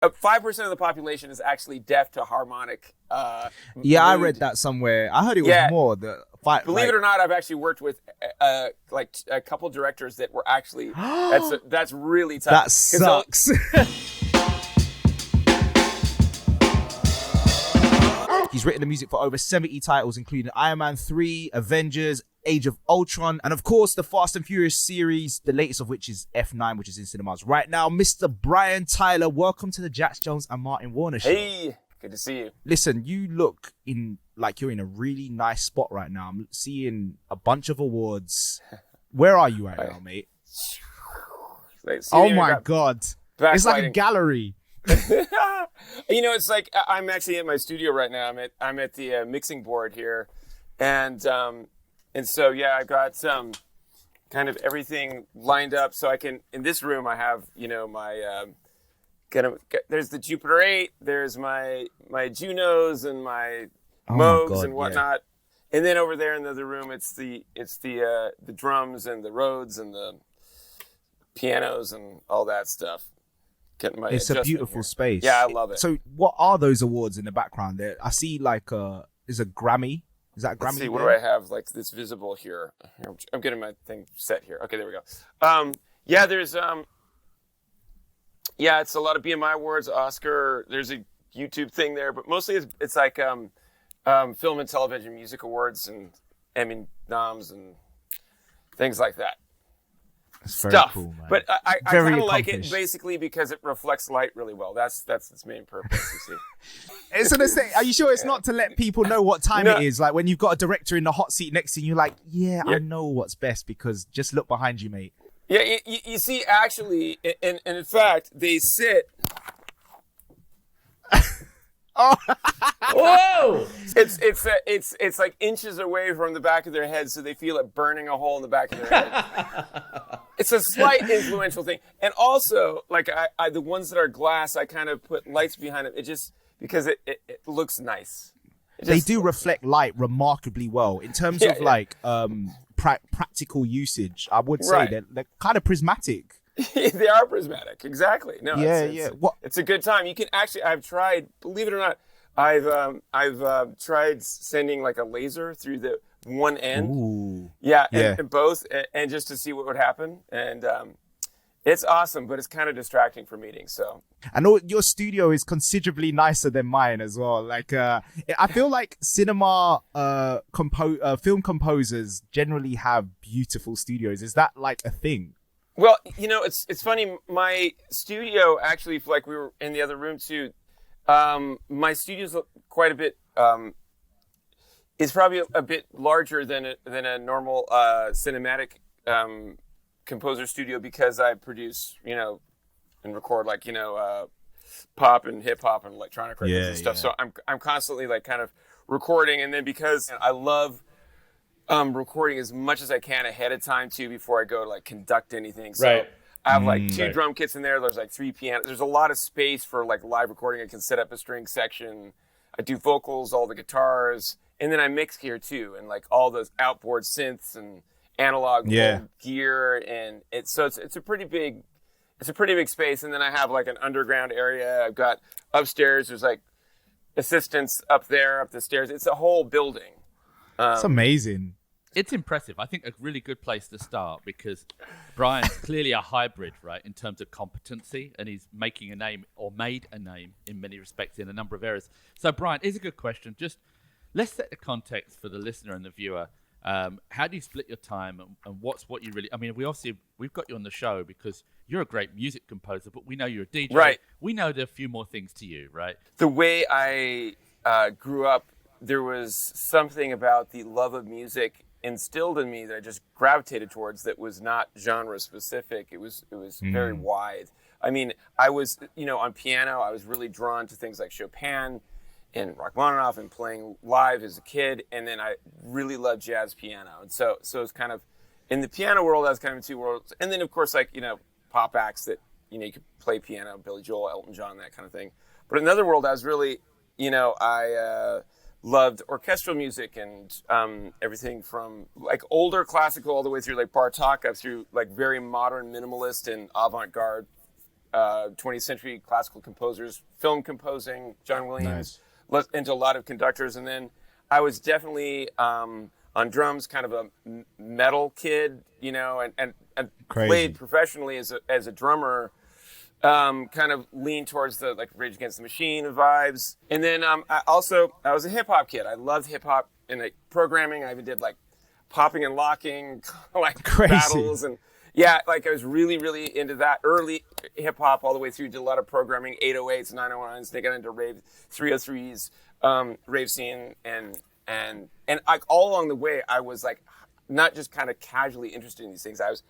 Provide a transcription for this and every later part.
5% of the population is actually deaf to harmonic. Yeah, I mood. read that somewhere. I heard it was more. Believe it or not, I've actually worked with like a couple directors that were actually that's really tough. That sucks. He's written the music for over 70 titles, including Iron Man 3, Avengers, Age of Ultron, and of course the Fast and Furious series, the latest of which is F9, which is in cinemas right now. Mr. Brian Tyler, welcome to the Jax Jones and Martin Warner show. Hey, good to see you. Listen, you look like you're in a really nice spot right now. I'm seeing a bunch of awards. Where are you right now, mate? Oh my God. It's like a gallery. You know, it's like I'm actually at my studio right now. I'm at the mixing board here, and so yeah, I've got kind of everything lined up. So I can in this room I have my there's the Jupiter 8, there's my Junos and my Moogs and whatnot, and then over there in the other room it's the drums and the Rhodes and the pianos and all that stuff. It's a beautiful space. Yeah, I love it. So what are those awards in the background there? I see like is a Grammy. Is that a Grammy? Let's see, what do I have like that's visible here? I'm getting my thing set here. Okay, there we go. Yeah, there's it's a lot of BMI awards, Oscar. There's a YouTube thing there, but mostly it's like film and television music awards and Emmy noms and things like that. It's very Stuff, cool, man. But I kind of like it basically because it reflects light really well. That's its main purpose. You see, it's gonna say. Are you sure it's not to let people know what time it is? Like when you've got a director in the hot seat next to you, you're like, I know what's best because just look behind you, mate. Yeah, you see, actually, and in fact, they sit. Oh, whoa! It's like inches away from the back of their head, so they feel it burning a hole in the back of their head. It's a slight influential thing, and also like I the ones that are glass, I kind of put lights behind them. It just because it looks nice. They do reflect light remarkably well in terms of like practical usage. I would say they're kind of prismatic. They are prismatic, exactly. No, it's a good time. You can actually, I've tried, believe it or not, I've tried sending like a laser through the one end. Ooh. And both, and just to see what would happen. And it's awesome, but it's kind of distracting for meetings. So I know your studio is considerably nicer than mine as well. Like I feel like cinema film composers generally have beautiful studios. Is that like a thing? Well, it's funny. My studio, actually, like we were in the other room too. My studio's quite a bit. Is probably a bit larger than a normal cinematic composer studio because I produce, and record like pop and hip hop and electronic records and stuff. So I'm constantly like kind of recording, and then because I love. Recording as much as I can ahead of time too before I go to like conduct anything. So I have like two drum kits in there. There's like 3 pianos. There's a lot of space for like live recording. I can set up a string section. I do vocals, all the guitars, and then I mix here too, and like all those outboard synths and analog gear, and it's a pretty big space. And then I have like an underground area. I've got upstairs. There's like assistants up there, up the stairs. It's a whole building. It's amazing. It's impressive. I think a really good place to start because Brian's clearly a hybrid, right, in terms of competency, and he's making a name or made a name in many respects in a number of areas. So, Brian, here's a good question. Just let's set the context for the listener and the viewer. How do you split your time, and what you really? I mean, we've got you on the show because you're a great music composer, but we know you're a DJ. Right. We know there are a few more things to you, right? The way I grew up, there was something about the love of music instilled in me that I just gravitated towards that was not genre specific. It was very wide. I mean, I was, on piano, I was really drawn to things like Chopin and Rachmaninoff and playing live as a kid. And then I really loved jazz piano. And so it's kind of, in the piano world, I was kind of in two worlds. And then, of course, like, pop acts that, you could play piano, Billy Joel, Elton John, that kind of thing. But in another world, I was really, I loved orchestral music and everything from like older classical all the way through like Bartok up through like very modern minimalist and avant-garde 20th century classical composers, film composing, John Williams, into a lot of conductors. And then I was definitely on drums, kind of a metal kid, you know, and played professionally as a drummer. Kind of lean towards the like Rage Against the Machine vibes. And then I was a hip hop kid. I loved hip hop and like programming. I even did like popping and locking, like battles, and like I was really, really into that early hip hop all the way through. Did a lot of programming, 808s, 901s. They got into rave 303s, rave scene, and like all along the way, I was like not just kind of casually interested in these things. I was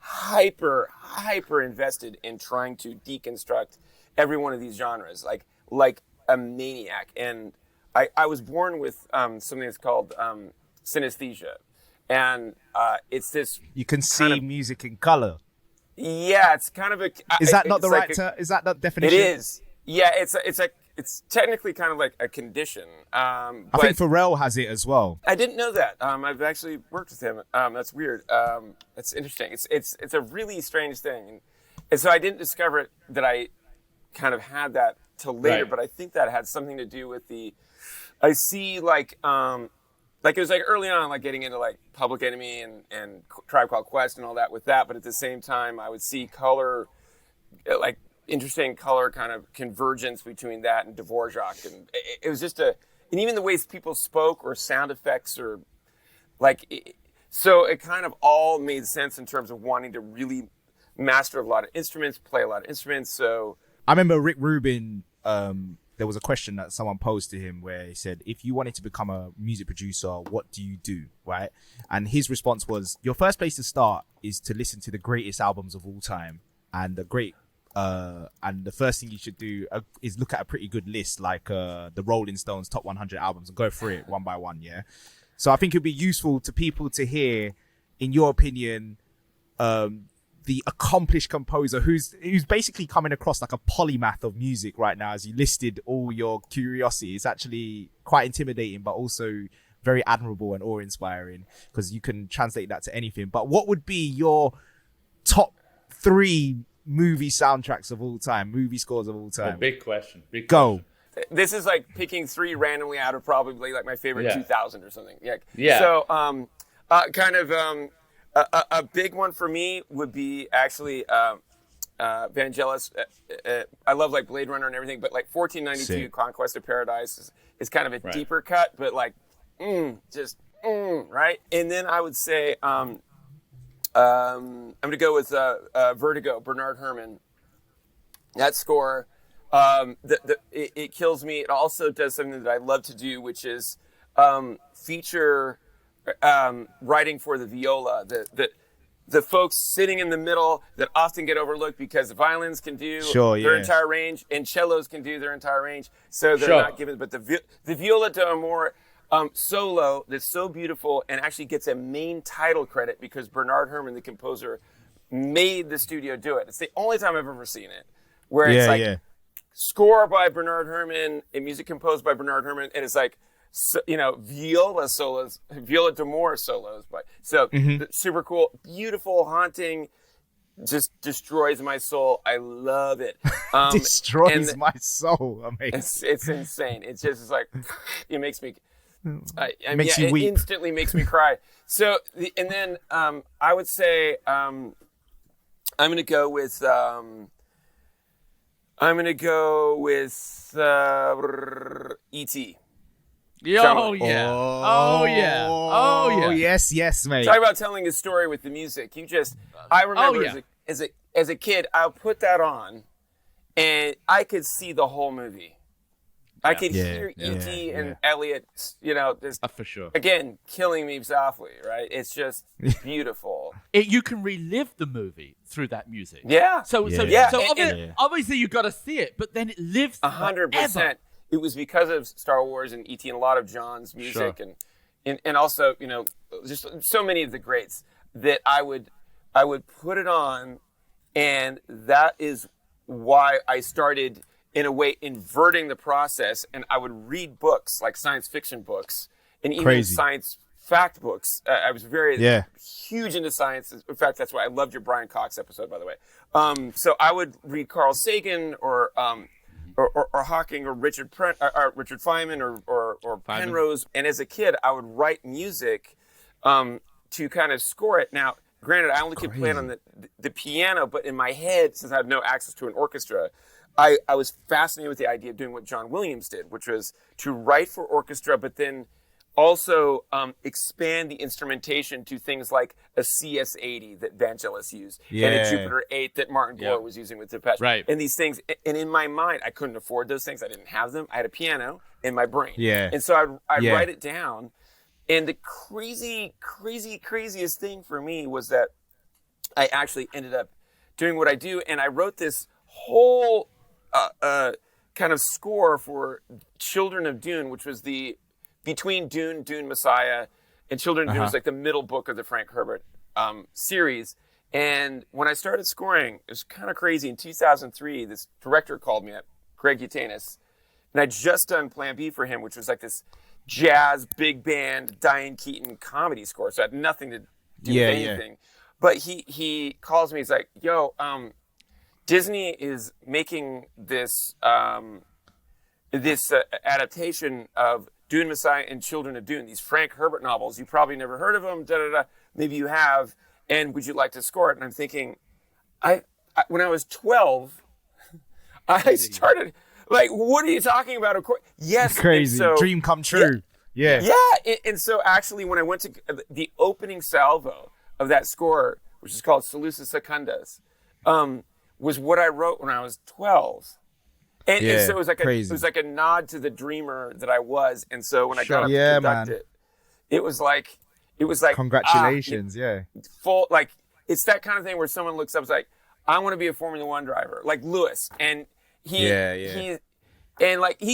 hyper invested in trying to deconstruct every one of these genres, like a maniac. And I was born with something that's called synesthesia. And it's this. You can see music in color. Yeah, it's kind of a. Is that not the right term? Is that the definition? It is. Yeah, it's technically kind of like a condition. I think Pharrell has it as well. I didn't know that. I've actually worked with him. That's weird. That's interesting. It's a really strange thing, and so I didn't discover it that I kind of had that till later. Right. But I think that had something to do with the. I see like it was like early on, like getting into like Public Enemy and Tribe Called Quest and all that with that. But at the same time, I would see color, like interesting color kind of convergence between that and Dvorak. And it was just and even the ways people spoke or sound effects or like, so it kind of all made sense in terms of wanting to really master a lot of instruments, play a lot of instruments. So I remember Rick Rubin, there was a question that someone posed to him where he said, if you wanted to become a music producer, what do you do, right? And his response was, your first place to start is to listen to the greatest albums of all time. And the first thing you should do is look at a pretty good list, like the Rolling Stones top 100 albums, and go through it one by one, yeah? So I think it'd be useful to people to hear, in your opinion, the accomplished composer who's basically coming across like a polymath of music right now. As you listed all your curiosity, it's actually quite intimidating, but also very admirable and awe-inspiring because you can translate that to anything. But what would be your top 3 movie soundtracks of all time, movie scores of all time? Big question. Go. This is like picking 3 randomly out of probably like my favorite 2000 or something. Yeah. So a big one for me would be actually Vangelis. I love like Blade Runner and everything, but like 1492 Conquest of Paradise is kind of a deeper cut, but like right. And then I would say I'm gonna go with Vertigo, Bernard Herrmann. That score, it kills me. It also does something that I love to do, which is feature writing for the viola. The folks sitting in the middle that often get overlooked because the violins can do their entire range and cellos can do their entire range, so they're not given. But the viola d'amore solo that's so beautiful and actually gets a main title credit because Bernard Herrmann, the composer, made the studio do it. It's the only time I've ever seen it, where it's score by Bernard Herrmann and music composed by Bernard Herrmann, and it's like, so, viola solos, viola d'amore solos, but super cool, beautiful, haunting, just destroys my soul. I love it. Destroys my soul. Amazing. It's insane. It's just it's like it makes me. Makes you weep. It instantly makes me cry. So and then I would say I'm gonna go with E.T. Oh yeah. Yes, mate. Talk about telling a story with the music. I remember as a kid, I would put that on, and I could see the whole movie. I could hear E.T. and Elliot, for sure. Again, killing me softly, right? It's just beautiful. You can relive the movie through that music. Yeah. So obviously you got to see it, but then it lives 100%. It was because of Star Wars and E.T. and a lot of John's music and also, just so many of the greats that I would put it on, and that is why I started in a way inverting the process, and I would read books like science fiction books and even science fact books. I was very huge into science. In fact, that's why I loved your Brian Cox episode, by the way. So I would read Carl Sagan or Hawking or Richard Feynman or Penrose. And as a kid, I would write music to kind of score it. Now, granted, I only could play it on the piano, but in my head, since I had no access to an orchestra, I was fascinated with the idea of doing what John Williams did, which was to write for orchestra, but then also expand the instrumentation to things like a CS-80 that Vangelis used and a Jupiter 8 that Martin Gore was using with Depeche. Right. And these things, and in my mind, I couldn't afford those things. I didn't have them. I had a piano in my brain. Yeah. And so I'd write it down. And the craziest thing for me was that I actually ended up doing what I do. And I wrote this whole kind of score for Children of Dune, which was between Dune Messiah, and Children of Dune was like the middle book of the Frank Herbert series. And when I started scoring, it was kind of crazy. In 2003, this director called me up, Greg Utanis, and I'd just done Plan B for him, which was like this jazz, big band, Diane Keaton comedy score. So it had nothing to do with anything. Yeah. But he calls me, he's like, yo, Disney is making this adaptation of Dune Messiah and Children of Dune, these Frank Herbert novels. You probably never heard of them, maybe you have, and would you like to score it? And I'm thinking, I when I was 12, I started, like, what are you talking about? Of course, yes. Crazy, so, dream come true. Yeah. And so actually when I went to the opening salvo of that score, which is called Salusa Secundas, was what I wrote when I was 12. And so it was like a nod to the dreamer that I was. And so when I got up to conduct it was like congratulations, full, like, it's that kind of thing where someone looks up and is like, I want to be a Formula One driver, like Lewis. And he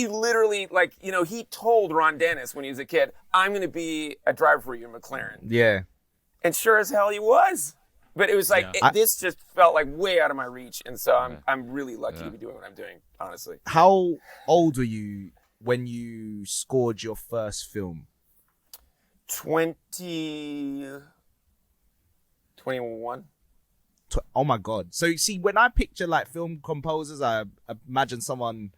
literally, like, you know, he told Ron Dennis when he was a kid, I'm going to be a driver for you in McLaren. Yeah. And sure as hell he was. But it was like, this just felt like way out of my reach. And so I'm really lucky to be doing what I'm doing, honestly. How old were you when you scored your first film? 21. Oh my God. So see, when I picture like film composers, I imagine someone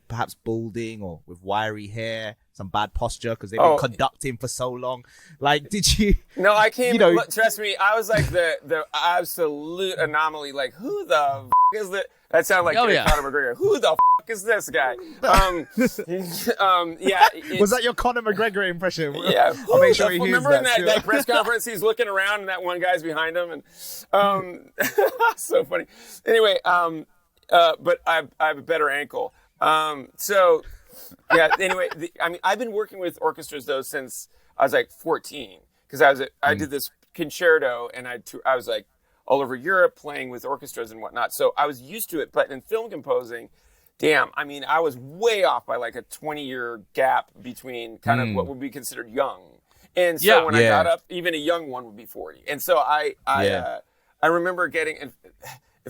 perhaps balding or with wiry hair, some bad posture because they've been conducting for so long. Like, did you? No, I came. Trust me, I was like the absolute anomaly. Like, who the is that? That sounded like Conor McGregor. Who the is this guy? Was that your Conor McGregor impression? Yeah. I'll make sure he hears remember in that press conference, he's looking around and that one guy's behind him, and so funny. Anyway, but I have a better ankle. Anyway, I've been working with orchestras though since I was like 14, because I did this concerto and I was like all over Europe playing with orchestras and whatnot. So I was used to it, but in film composing, I was way off by like a 20-year gap between kind of what would be considered young. And so when I got up, even a young one would be 40. And so I remember getting, in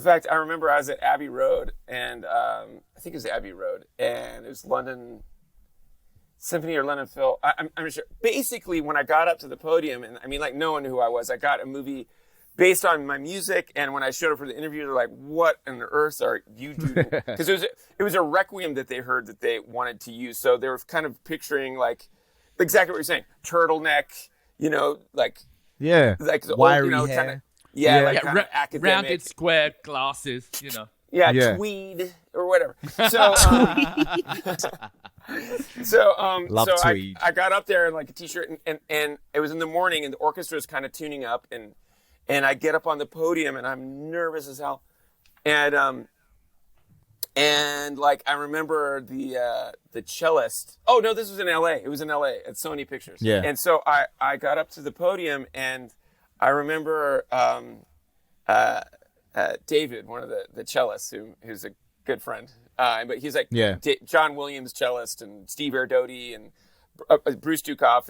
fact, I remember I was at Abbey Road, and I think it was Abbey Road, and it was London Symphony or London Phil. I'm not sure. Basically, when I got up to the podium, and no one knew who I was. I got a movie based on my music, and when I showed up for the interview, they're like, "What on earth are you doing?" Because it was a requiem that they heard that they wanted to use, so they were kind of picturing like exactly what you're saying, turtleneck, like the wiry old, hair. Like kind of academic, rounded square glasses, tweed or whatever. So, I got up there in like a t-shirt and it was in the morning and the orchestra is kind of tuning up and I get up on the podium and I'm nervous as hell. And like I remember the cellist. Oh no, this was in LA. It was in LA at Sony Pictures. Yeah. And so I got up to the podium and I remember David, one of the cellists, who's a good friend, but he's like John Williams cellist and Steve Erdotti and Bruce Dukoff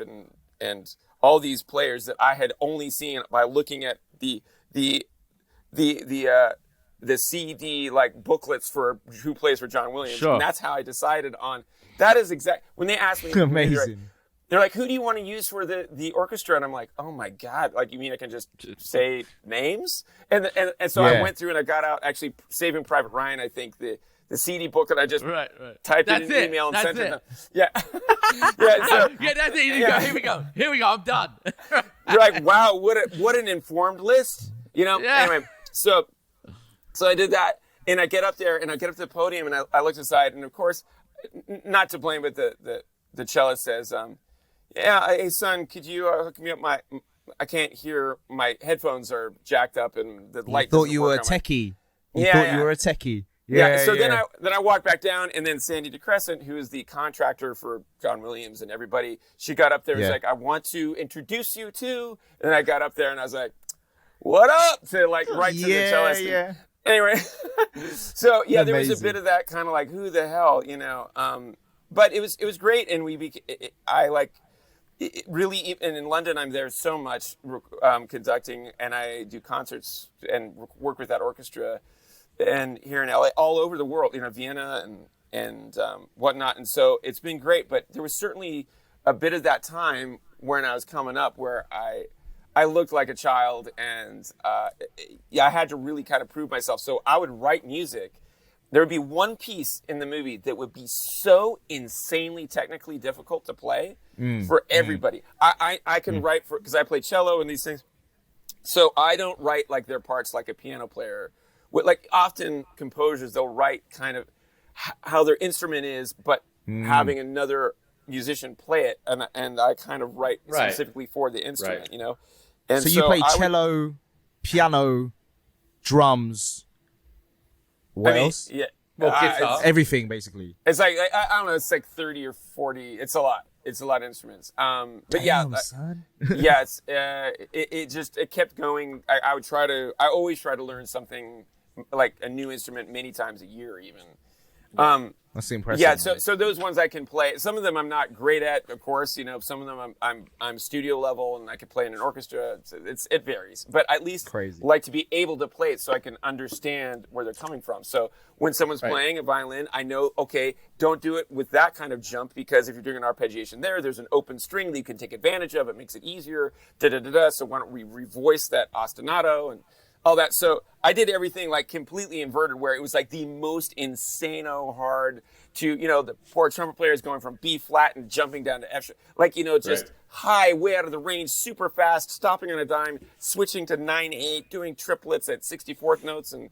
and all these players that I had only seen by looking at the CD like booklets for who plays for John Williams. Sure. And that's how I decided on. That is when they asked me. Amazing. they're like, who do you want to use for the orchestra? And I'm like, oh my God, like, you mean I can just say names? And so I went through and I got out, actually, Saving Private Ryan, I think, the CD book, and I just typed it in an email and sent it. Yeah. Yeah, so, yeah, that's it. Here we go. I'm done. You're like, wow, what an informed list. You know? Yeah. Anyway, so I did that, and I get up there, and I get up to the podium, and I looked aside, and of course, not to blame, but the cellist says, yeah, hey son, could you hook me up? I can't hear. My headphones are jacked up, and the light. Thought you were a techie. You were a techie. Yeah. So then I walked back down, and then Sandy DeCrescent, who is the contractor for John Williams and everybody, she got up there and was like, I want to introduce you to. And I got up there, and I was like, what up? To like right to the cellist. Yeah. Anyway, so yeah, there was a Amazing. bit of that kind of like, who the hell, you know? But it was great, and really, and in London, I'm there so much conducting, and I do concerts and work with that orchestra, and here in LA, all over the world, you know, Vienna and whatnot. And so it's been great, but there was certainly a bit of that time when I was coming up where I looked like a child, and I had to really kind of prove myself. So I would write music. There would be one piece in the movie that would be so insanely technically difficult to play for everybody. I can write because I play cello and these things. So I don't write like their parts like a piano player. Like often composers, they'll write kind of how their instrument is, but having another musician play it. And I kind of write specifically for the instrument, you know? And so you play cello, piano, drums. What else? Yeah. Well, guitar. Everything, basically. It's like, I don't know, it's like 30 or 40. It's a lot. It's a lot of instruments. But Damn, son. yeah, it kept going. I always try to learn something, like a new instrument many times a year even. That's impressive. Yeah, so those ones I can play. Some of them I'm not great at, of course. You know, some of them I'm studio level and I can play in an orchestra. It varies, but at least like to be able to play it so I can understand where they're coming from. So when someone's playing a violin, I know, okay, don't do it with that kind of jump, because if you're doing an arpeggiation there's an open string that you can take advantage of. It makes it easier. So why don't we revoice that ostinato and all that. So I did everything like completely inverted, where it was like the most insano hard to, you know, the poor trumpet player is going from B flat and jumping down to F, like, you know, just high, way out of the range, super fast, stopping on a dime, switching to 9/8, doing triplets at 64th notes, and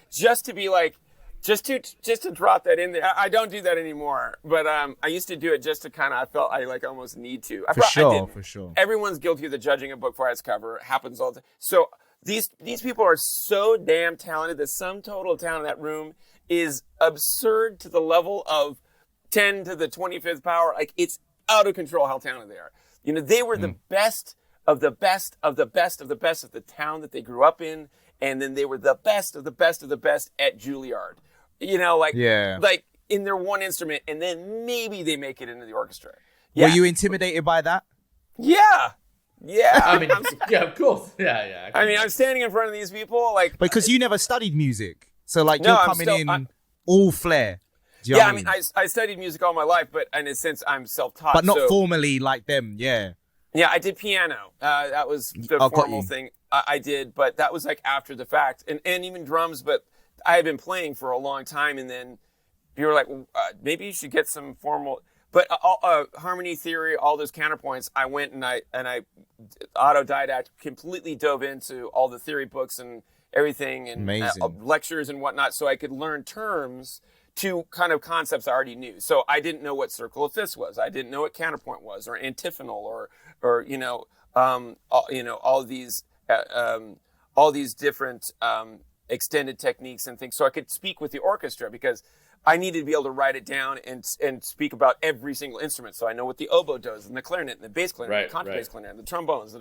just to be like, just to drop that in there. I don't do that anymore, but I used to do it just to kind of, I felt I like almost need to. For sure. Everyone's guilty of the judging a book for its cover. It happens all the time. So these people are so damn talented. The sum total talent in that room is absurd to the level of 10 to the 25th power. Like, it's out of control how talented they are. You know, they were the best of the best of the best of the best of the town that they grew up in, and then they were the best of the best of the best at Juilliard. You know, like in their one instrument, and then maybe they make it into the orchestra. Yeah. Were you intimidated by that? Yeah. I mean, yeah, of course. Yeah. I mean, I'm standing in front of these people, like, because you never studied music, so like you're coming in all flair. Do you know what I mean? I studied music all my life, but in a sense, I'm self-taught. But not formally like them. Yeah, I did piano. That was the formal thing I did, but that was like after the fact, and even drums. But I had been playing for a long time, and then you were like, maybe you should get some formal. But harmony theory, all those counterpoints, I went and I autodidact, completely dove into all the theory books and everything, and lectures and whatnot, so I could learn terms to kind of concepts I already knew. So I didn't know what circle of fifths was. I didn't know what counterpoint was, or antiphonal, or all these different extended techniques and things. So I could speak with the orchestra, because I needed to be able to write it down and speak about every single instrument. So I know what the oboe does, and the clarinet, and the bass clarinet, and the contrabass clarinet, and the trombones.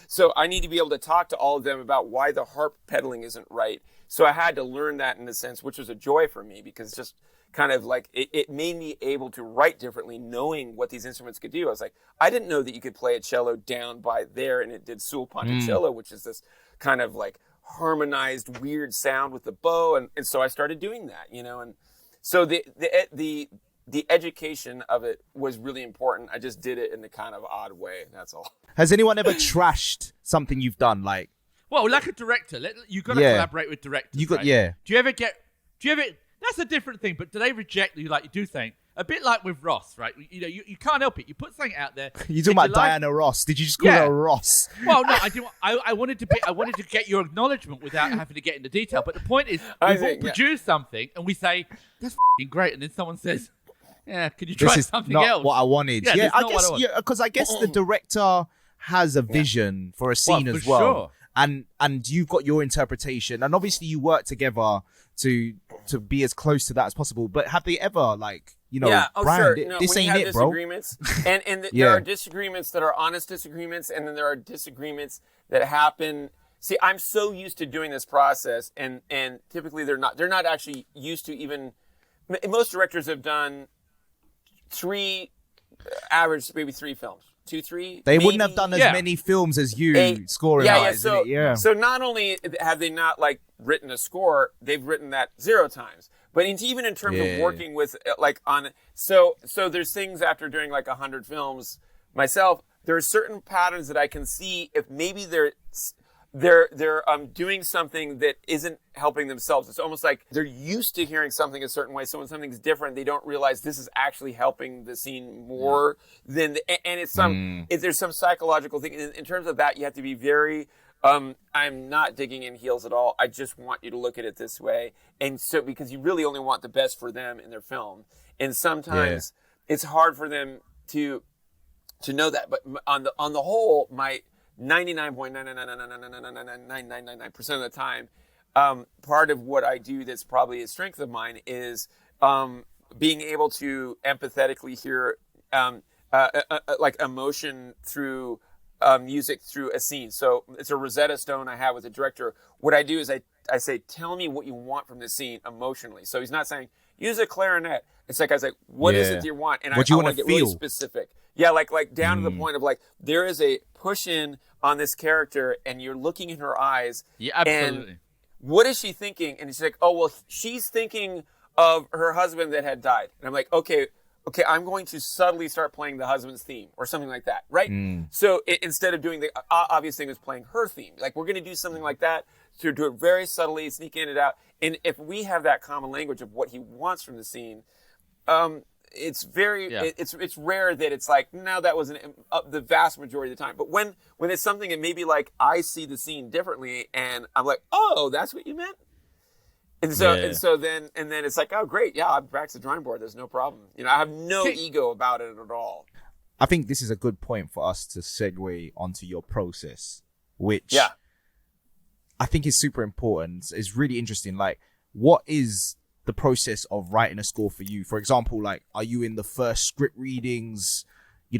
So I need to be able to talk to all of them about why the harp pedaling isn't right. So I had to learn that in a sense, which was a joy for me, because just kind of like it made me able to write differently, knowing what these instruments could do. I was like, I didn't know that you could play a cello down by there, and it did sul ponticello, which is this kind of like harmonized weird sound with the bow, and so I started doing that, you know. And so the the education of it was really important. I just did it in the kind of odd way. That's all. Has anyone ever trashed something you've done? Like, well, like a director, you got to collaborate with directors. Right? Yeah. Do you ever? That's a different thing. But do they reject you like you do think? A bit like with Ross, right? You know, you can't help it. You put something out there. You're talking about Diana Ross. Did you just call her Ross? Well, no, I didn't. I wanted to get your acknowledgement without having to get into detail. But the point is, we've all produced something, and we say that's f***ing great, and then someone says, "Yeah, could you try something else?" This is not what I wanted. Yeah, I guess because I guess the director has a vision for a scene as well. Sure. And you've got your interpretation, and obviously you work together to be as close to that as possible. But have they ever Brian, sure. this when ain't you have it, bro? disagreements, and there are disagreements that are honest disagreements, and then there are disagreements that happen. See, I'm so used to doing this process, and typically they're not actually used to even. Most directors have done maybe three films. 2, 3. They wouldn't have done as many films as you scoring wise. So not only have they not like written a score, they've written that 0 times. But even in terms of working with so there's things after doing like 100 films myself, there are certain patterns that I can see if maybe they're doing something that isn't helping themselves. It's almost like they're used to hearing something a certain way. So when something's different, they don't realize this is actually helping the scene more than, and it's there's some psychological thing. In terms of that, you have to be very, I'm not digging in heels at all. I just want you to look at it this way. And so, because you really only want the best for them in their film. And sometimes it's hard for them to know that. But on the whole, my 99.999999999% of the time, part of what I do that's probably a strength of mine is being able to empathetically hear like emotion through music through a scene. So it's a Rosetta Stone I have with the director. What I do is I say, tell me what you want from this scene emotionally. So he's not saying, use a clarinet. It's like, I was like, what is it you want? And I want to get really specific. Yeah, like down to the point of like, there is a push in on this character and you're looking in her eyes. Yeah, absolutely. And what is she thinking? And she's like, oh, well, she's thinking of her husband that had died. And I'm like, okay, I'm going to subtly start playing the husband's theme or something like that, right? So instead of doing the obvious thing is playing her theme, like we're going to do something like that, to do it very subtly, sneak in and out. And if we have that common language of what he wants from the scene, it's very, it's rare that it's like, no, that wasn't the vast majority of the time. But when it's something that maybe like I see the scene differently and I'm like, oh, that's what you meant. And so then it's like, oh great, yeah, I'm back to the drawing board. There's no problem. I have no ego about it at all. I think this is a good point for us to segue onto your process, which I think is super important. It's really interesting. Like, what is the process of writing a score for you? For example, like, are you in the first script readings,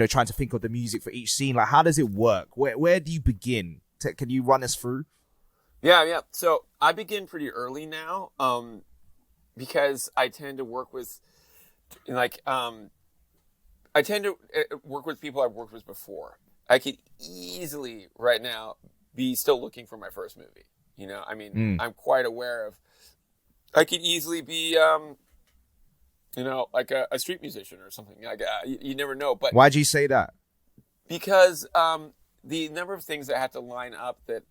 trying to think of the music for each scene? Like, how does it work? Where do you begin? Can you run us through? Yeah. So I begin pretty early now, because I tend to work with, people I've worked with before. I could easily right now be still looking for my first movie. I'm quite aware of. I could easily be, like a street musician or something. Like you never know. But why'd you say that? Because the number of things that have to line up that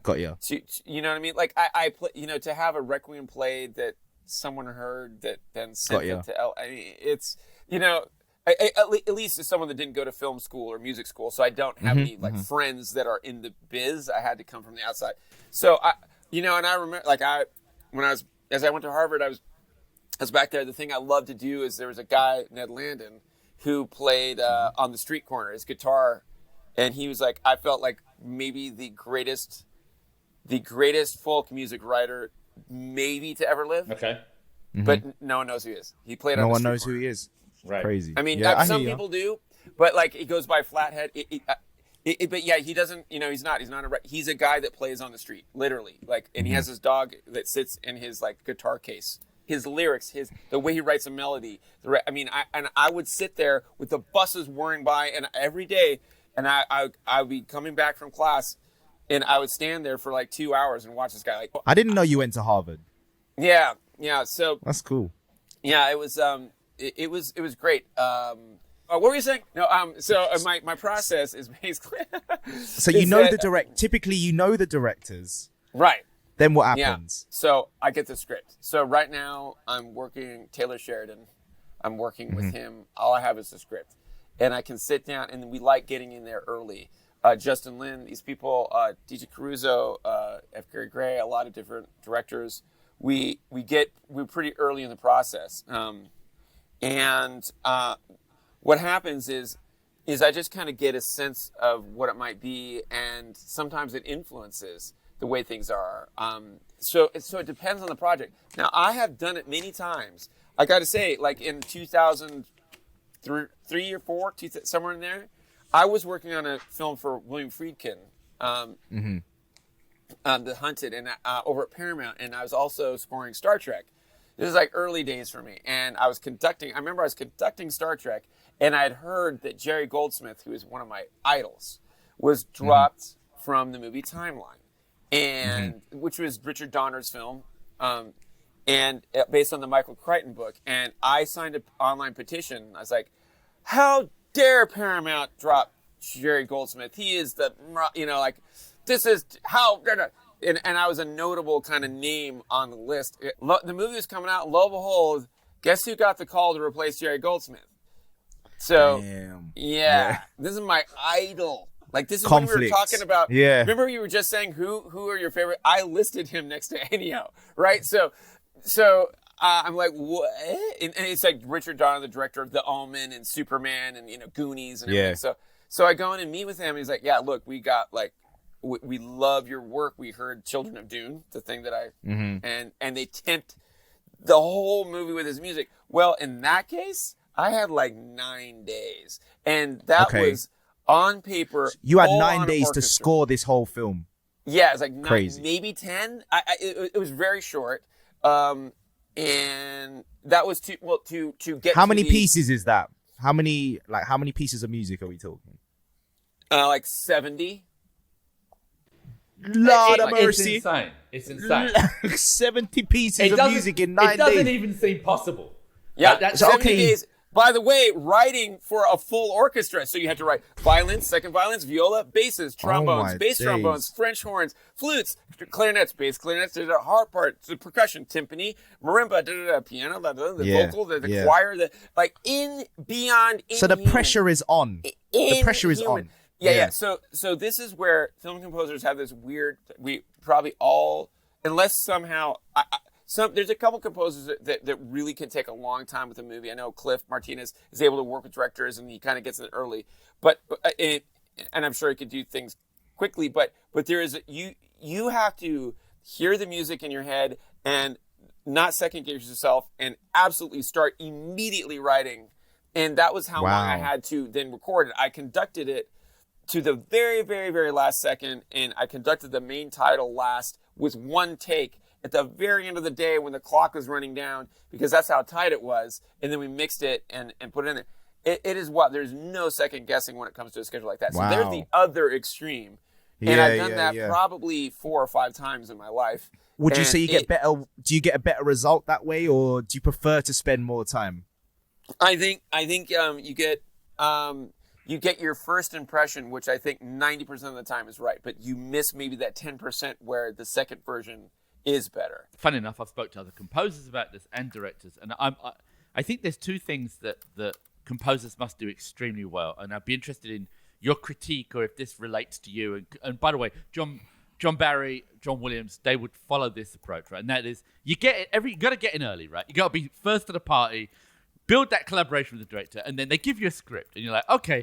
got you. You know what I mean? Like I play, to have a requiem played that someone heard that then sent it to I mean, it's at least as someone that didn't go to film school or music school, so I don't have any friends that are in the biz. I had to come from the outside. So I remember as I went to Harvard, I was back there. The thing I loved to do is there was a guy, Ned Landon, who played on the street corner, his guitar. And he was like, I felt like maybe the greatest folk music writer maybe to ever live. Okay. But no one knows who he is. He played on the street corner. No one knows who he is. Right. Crazy. I mean, some people do, but like he goes by Flathead. But yeah, he doesn't, he's a guy that plays on the street, literally. Like, and he has his dog that sits in his like guitar case. His lyrics, the way he writes a melody. I would sit there with the buses whirring by, and every day. And I would be coming back from class, and I would stand there for like 2 hours and watch this guy. Like, I didn't know you went to Harvard. Yeah. So that's cool. Yeah, it was. it was great. What were you saying? No. My process is basically. So you know typically you know the directors. Right. Then what happens? Yeah. So I get the script. So right now I'm working Taylor Sheridan. I'm working with him. All I have is the script, and I can sit down. And we like getting in there early. Justin Lin, these people, DJ Caruso, F. Gary Gray, a lot of different directors. We're pretty early in the process, and what happens is I just kind of get a sense of what it might be, and sometimes it influences the way things are. So it depends on the project. Now, I have done it many times. I got to say, like in 2003 or 4, somewhere in there, I was working on a film for William Friedkin, The Hunted, and over at Paramount, and I was also scoring Star Trek. This is like early days for me, and I remember I was conducting Star Trek, and I had heard that Jerry Goldsmith, who is one of my idols, was dropped from the movie Timeline, and which was Richard Donner's film, and based on the Michael Crichton book. And I signed an online petition. I was like, how dare Paramount drop Jerry Goldsmith? He is this is how, and I was a notable kind of name on the list. The movie was coming out, lo and behold, guess who got the call to replace Jerry Goldsmith? So, yeah, this is my idol. Like, this is what we were talking about. Yeah. Remember you were just saying who are your favorite? I listed him next to Ennio, right? So I'm like, what? And it's like Richard Donner, the director of The Omen and Superman and, Goonies and everything. So I go in and meet with him. And he's like, yeah, look, we got we love your work. We heard Children of Dune, the thing that and they tempt the whole movie with his music. Well, in that case, I had like 9 days, and that was on paper. You had 9 days to score this whole film. Yeah, it's like 9, maybe 10. It was very short, and that was to get. How many pieces is that? How many pieces of music are we talking? Like 70. Lord of mercy! It's insane. 70 pieces of music in 9 days. It doesn't even seem possible. Yeah, that's 70 days. By the way, writing for a full orchestra. So you had to write violins, second violins, viola, basses, trombones, bass trombones, French horns, flutes, clarinets, bass clarinets, harp parts, the percussion, timpani, marimba, piano, the vocal, the choir, beyond. So the pressure is on. The pressure is on. Yeah. So this is where film composers have this weird. We probably all, unless somehow. There's a couple composers that really can take a long time with a movie. I know Cliff Martinez is able to work with directors, and he kind of gets it early. And I'm sure he could do things quickly. But there is you have to hear the music in your head and not second guess yourself, and absolutely start immediately writing. And that was how long I had to then record it. I conducted it to the very, very, very last second, and I conducted the main title last with one take. At the very end of the day when the clock was running down, because that's how tight it was, and then we mixed it and put it in there. It is there's no second guessing when it comes to a schedule like that. So there's the other extreme. And I've done that probably 4 or 5 times in my life. Would you say you get better? Do you get a better result that way, or do you prefer to spend more time? I think you get your first impression, which I think 90% of the time is right, but you miss maybe that 10% where the second version is better. Funny enough, I've spoke to other composers about this and directors, and I think there's 2 things that composers must do extremely well, and I'd be interested in your critique or if this relates to you. And by the way, John Barry, John Williams, they would follow this approach, right? And that is, you got to get in early, right? You got to be first to the party, build that collaboration with the director, and then they give you a script, and you're like, okay,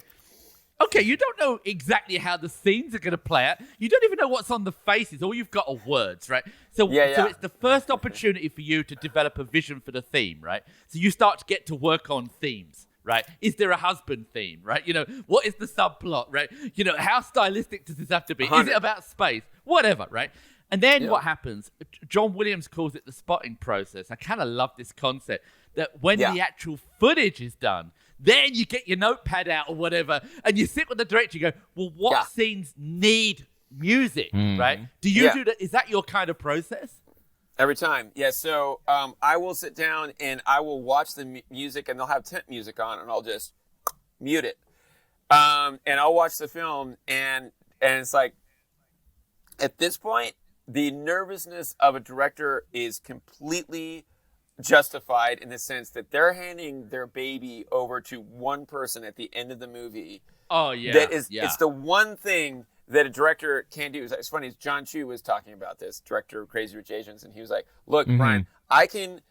you don't know exactly how the scenes are going to play out. You don't even know what's on the faces. All you've got are words, right? So it's the first opportunity for you to develop a vision for the theme, right? So you start to get to work on themes, right? Is there a husband theme, right? What is the subplot, right? How stylistic does this have to be? 100. Is it about space? Whatever, right? And then what happens? John Williams calls it the spotting process. I kind of love this concept that when the actual footage is done, then you get your notepad out or whatever, and you sit with the director. You go, well, what scenes need music, right? Do you do that? Is that your kind of process? Every time. Yeah. So I will sit down and I will watch the music, and they'll have tent music on, and I'll just mute it. And I'll watch the film, and it's like, at this point, the nervousness of a director is completely justified in the sense that they're handing their baby over to one person at the end of the movie. Oh yeah, that is, yeah. it's the one thing that a director can't do. It's funny. John Chu was talking about this, director of Crazy Rich Asians, and he was like, "Look, Brian, I can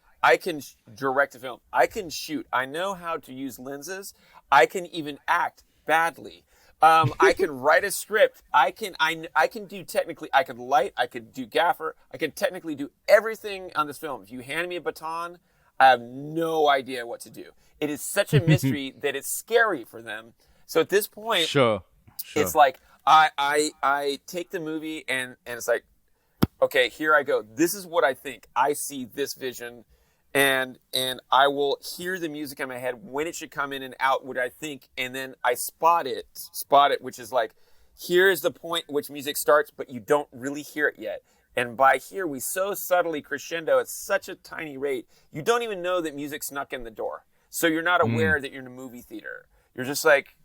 direct a film. I can shoot. I know how to use lenses. I can even act badly. I can write a script. I can do technically. I can light. I could do gaffer. I can technically do everything on this film. If you hand me a baton, I have no idea what to do. It is such a mystery that it's scary for them. So at this point, Sure. it's like I take the movie and it's like, okay, here I go. This is what I think. I see this vision. And I will hear the music in my head when it should come in and out, what I think, and then I spot it, which is like, here's the point at which music starts, but you don't really hear it yet. And by here, we so subtly crescendo at such a tiny rate, you don't even know that music snuck in the door. So you're not aware that you're in a movie theater. You're just like,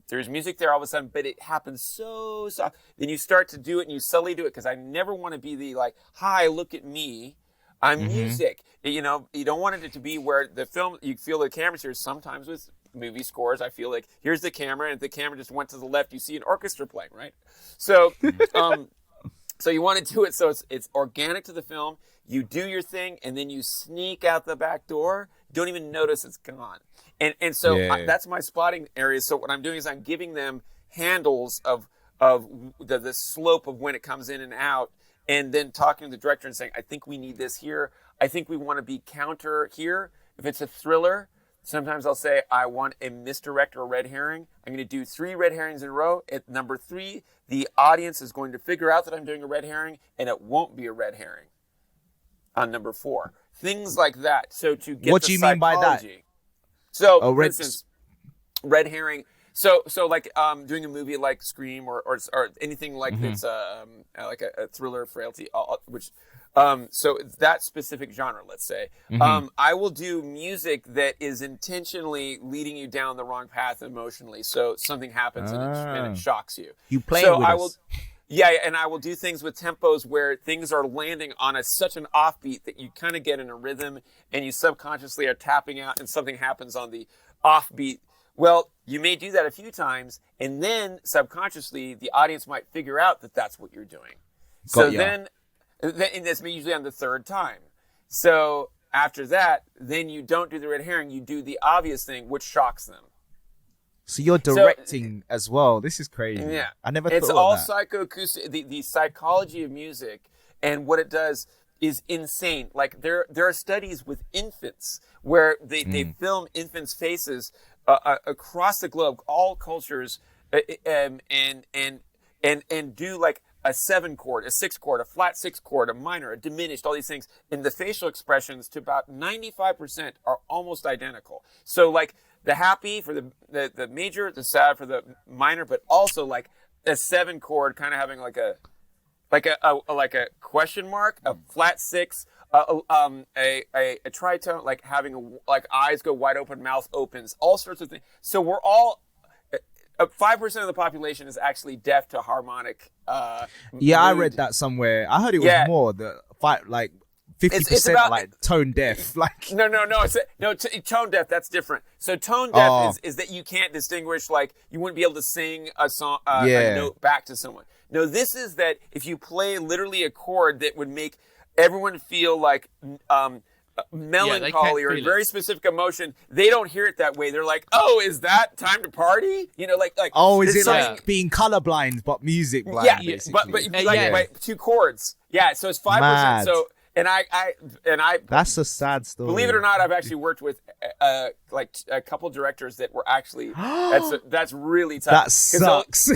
there's music there all of a sudden, but it happens so soft. Then you start to do it, and you subtly do it, because I never want to be the like, hi, look at me. I'm music. You know, you don't want it to be where the film, you feel the camera's here. Sometimes with movie scores, I feel like here's the camera, and if the camera just went to the left, you see an orchestra playing, right? So, so you want to do it so it's organic to the film. You do your thing, and then you sneak out the back door. Don't even notice it's gone. And so that's my spotting area. So what I'm doing is I'm giving them handles of the slope of when it comes in and out. And then talking to the director and saying, I think we need this here. I think we want to be counter here. If it's a thriller, sometimes I'll say, I want a misdirect or a red herring. I'm going to do 3 red herrings in a row. At number 3, the audience is going to figure out that I'm doing a red herring, and it won't be a red herring on number 4. Things like that. So to get what the do you mean by that? So, for instance, red herring. So like doing a movie like Scream or anything like that's like a thriller, Frailty, which so that specific genre, let's say, I will do music that is intentionally leading you down the wrong path emotionally. So something happens and it shocks you. You play so with I us. will. Yeah, and I will do things with tempos where things are landing on such an offbeat that you kind of get in a rhythm, and you subconsciously are tapping out, and something happens on the offbeat. Well, you may do that a few times, and then subconsciously the audience might figure out that that's what you're doing. Then and that's usually on the 3rd time. So after that, then you don't do the red herring, you do the obvious thing, which shocks them. So you're directing as well. This is crazy. Yeah. I never It's thought all of that. psychoacoustic. The psychology of music and what it does is insane. Like there are studies with infants where they film infants' faces across the globe, all cultures, and do like a 7 chord, a 6 chord, a flat 6 chord, a minor, a diminished, all these things. And the facial expressions to about 95% are almost identical. So like the happy for the major, the sad for the minor, but also like a 7 chord kind of having like a question mark, a flat 6, a tritone, like having like eyes go wide open, mouth opens, all sorts of things. So we're all 5% of the population is actually deaf to harmonic. Yeah, I read that somewhere. I heard it was more like 50% like tone deaf. Like no, tone deaf. That's different. So tone deaf is that you can't distinguish. Like you wouldn't be able to sing a song, a note back to someone. No, this is that if you play literally a chord that would make everyone feel like melancholy or a very specific emotion, they don't hear it that way. They're like, "Oh, is that time to party?" You know, like. Oh, is it like being colorblind but music blind? Yeah, basically. but like 2 chords. Yeah, so it's 5%. So. And I that's a sad story. Believe it or not, I've actually worked with like a couple directors that were actually that's really tough. That sucks.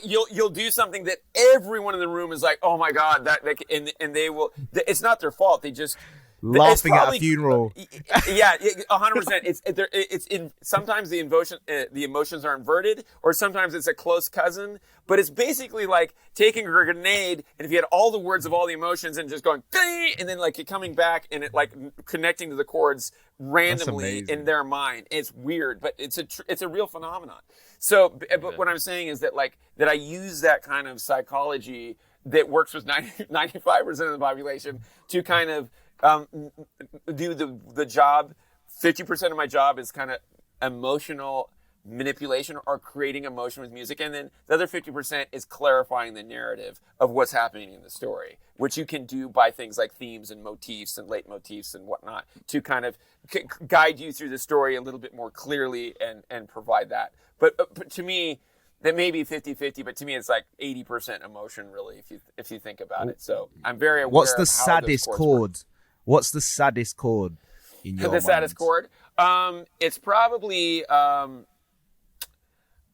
You'll do something that everyone in the room is like, oh my god, and they will. It's not their fault. They just laughing at a funeral. Yeah, 100%. It's in sometimes the emotions are inverted, or sometimes it's a close cousin. But it's basically like taking a grenade, and if you had all the words of all the emotions and just going, and then like it coming back and it like connecting to the chords randomly in their mind. It's weird, but it's a real phenomenon. So, but what I'm saying is that that I use that kind of psychology that works with 95% of the population to kind of do the job. 50% of my job is kind of emotional manipulation or creating emotion with music, and then the other 50% is clarifying the narrative of what's happening in the story, which you can do by things like themes and motifs and leitmotifs and whatnot to kind of guide you through the story a little bit more clearly and provide that. But to me, that may be 50-50, but to me it's like 80% emotion, really, if you think about it. So I'm very aware. What's the of how saddest those chord? work. What's the saddest chord in your The saddest chord? It's probably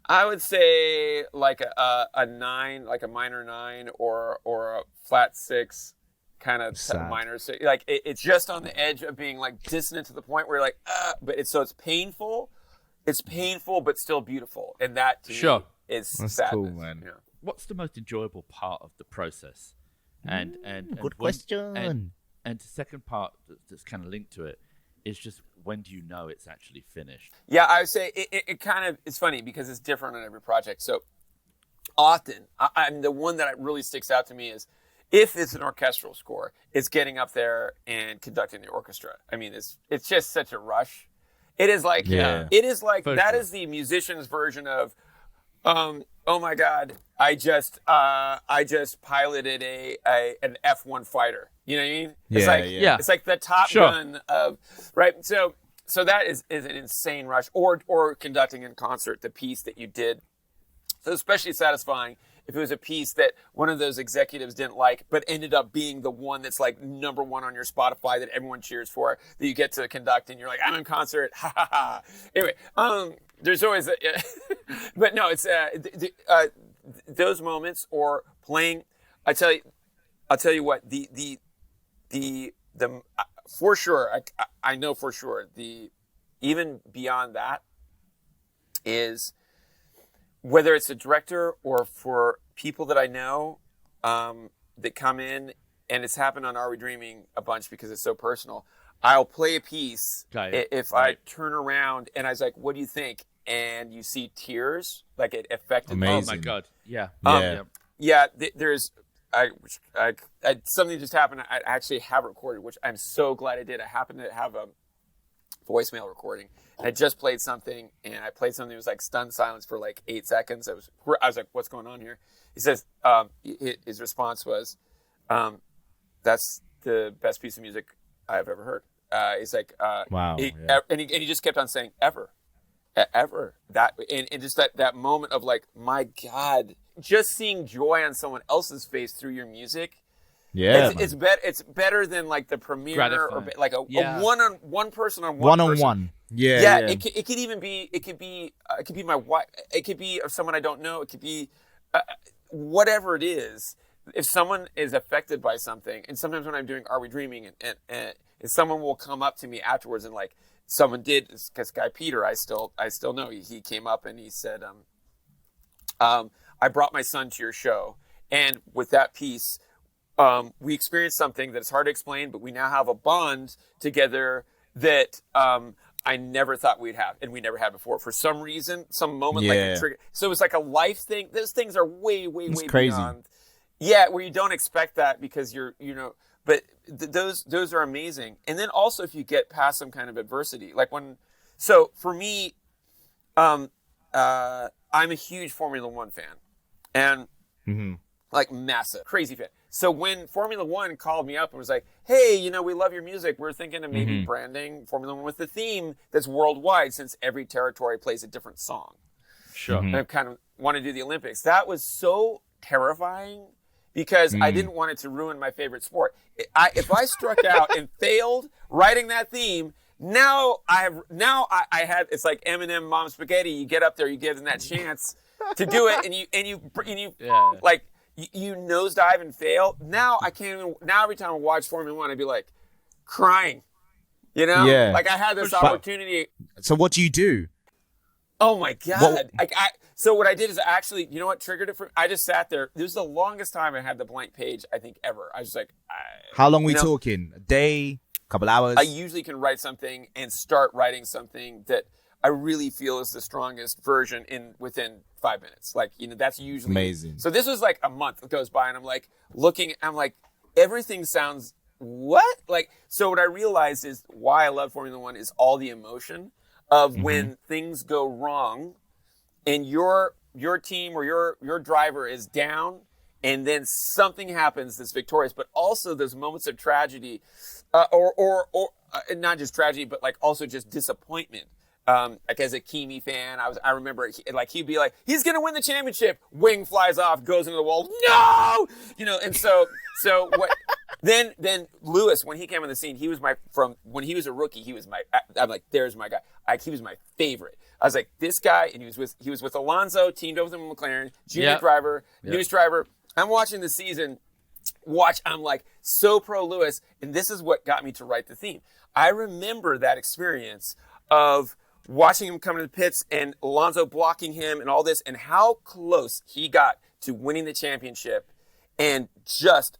I would say like a 9, like a minor 9 or a flat 6, kind of minor 6. Like it's just on the edge of being like dissonant to the point where you're like, but it's painful. It's painful, but still beautiful, and that to me is That's sadness. cool, man. Yeah. What's the most enjoyable part of the process? And Good question. And the second part that's kind of linked to it is just, when do you know it's actually finished? Yeah, I would say it kind of, it's funny because it's different on every project. So often, I'm the one that really sticks out to me is if it's an orchestral score, it's getting up there and conducting the orchestra. I mean, it's just such a rush. It is like, it is like, that is the musician's version of, oh my God, I just piloted an F1 fighter. You know what I mean? It's like the Top Gun of, right? So that is an insane rush, or conducting in concert the piece that you did. So especially satisfying if it was a piece that one of those executives didn't like, but ended up being the one that's like number one on your Spotify that everyone cheers for, that you get to conduct, and you're like, I'm in concert, ha ha ha. Anyway, there's always, but no, it's those moments or playing. I'll tell you what, the for sure, I know for sure, even beyond that is, whether it's a director or for people that I know that come in, and it's happened on Are We Dreaming a bunch because it's so personal. I'll play a piece if I turn around and I was like, what do you think? And you see tears, like it affected. Amazing. Oh my God. Yeah. There's something just happened. I actually have recorded, which I'm so glad I did. I happened to have a voicemail recording. I just played something, and I played something that was like stunned silence for like 8 seconds. I was like, what's going on here? He says, his response was, that's the best piece of music I've ever heard. He's like, wow. And he just kept on saying, ever. That, and just that moment of like, my God, just seeing joy on someone else's face through your music. Yeah, it's better than like the premiere or like a one person on one. Yeah. It could even be it could be my wife. It could be someone I don't know. It could be whatever it is. If someone is affected by something, and sometimes when I'm doing Are We Dreaming, and someone will come up to me afterwards and like someone did, because Guy Peter, I still know, he came up and he said, I brought my son to your show, and with that piece, we experienced something that is hard to explain, but we now have a bond together that I never thought we'd have, and we never had before. For some reason, some moment, like a trigger. So it's like a life thing. Those things are way crazy. beyond. Yeah, where you don't expect that because but those are amazing. And then also if you get past some kind of adversity, like so for me, I'm a huge Formula One fan, and like massive, crazy fan. So when Formula One called me up and was like, hey, we love your music. We're thinking of maybe branding Formula One with the theme that's worldwide, since every territory plays a different song. Sure. And I kind of want to do the Olympics. That was so terrifying because I didn't want it to ruin my favorite sport. If I struck out and failed writing that theme, now I had, it's like Eminem, Mom Spaghetti. You get up there, you give them that chance to do it, and you like, you nosedive and fail. Now I can't even. Now every time I watch Formula One, I'd be like, crying. You know, Yeah. like I had this opportunity. So what do you do? Oh my God. What- So what I did is actually, you know what triggered it for, I just sat there. This was the longest time I had the blank page, I think, ever. I was just like, How long we talking? A day? Couple hours? I usually can write something and start writing something that I really feel is the strongest version within 5 minutes. Like, you know, that's usually amazing. So this was like a month that goes by and I'm like I'm like, everything sounds what? Like, so what I realized is why I love Formula One is all the emotion of when things go wrong and your team or your driver is down and then something happens that's victorious, but also those moments of tragedy, or not just tragedy, but like also just disappointment. Like as a Kimi fan, I remember he'd be like, he's gonna win the championship. Wing flies off, goes into the wall. No, you know. And so what? Then Lewis, when he came on the scene, when he was a rookie, I'm like, there's my guy. He was my favorite. I was like, this guy, and he was with Alonso, teamed up with him in McLaren, junior driver, newest driver. I'm watching the season. I'm like so pro Lewis, and this is what got me to write the theme. I remember that experience of watching him come to the pits and Alonso blocking him and all this, and how close he got to winning the championship, and just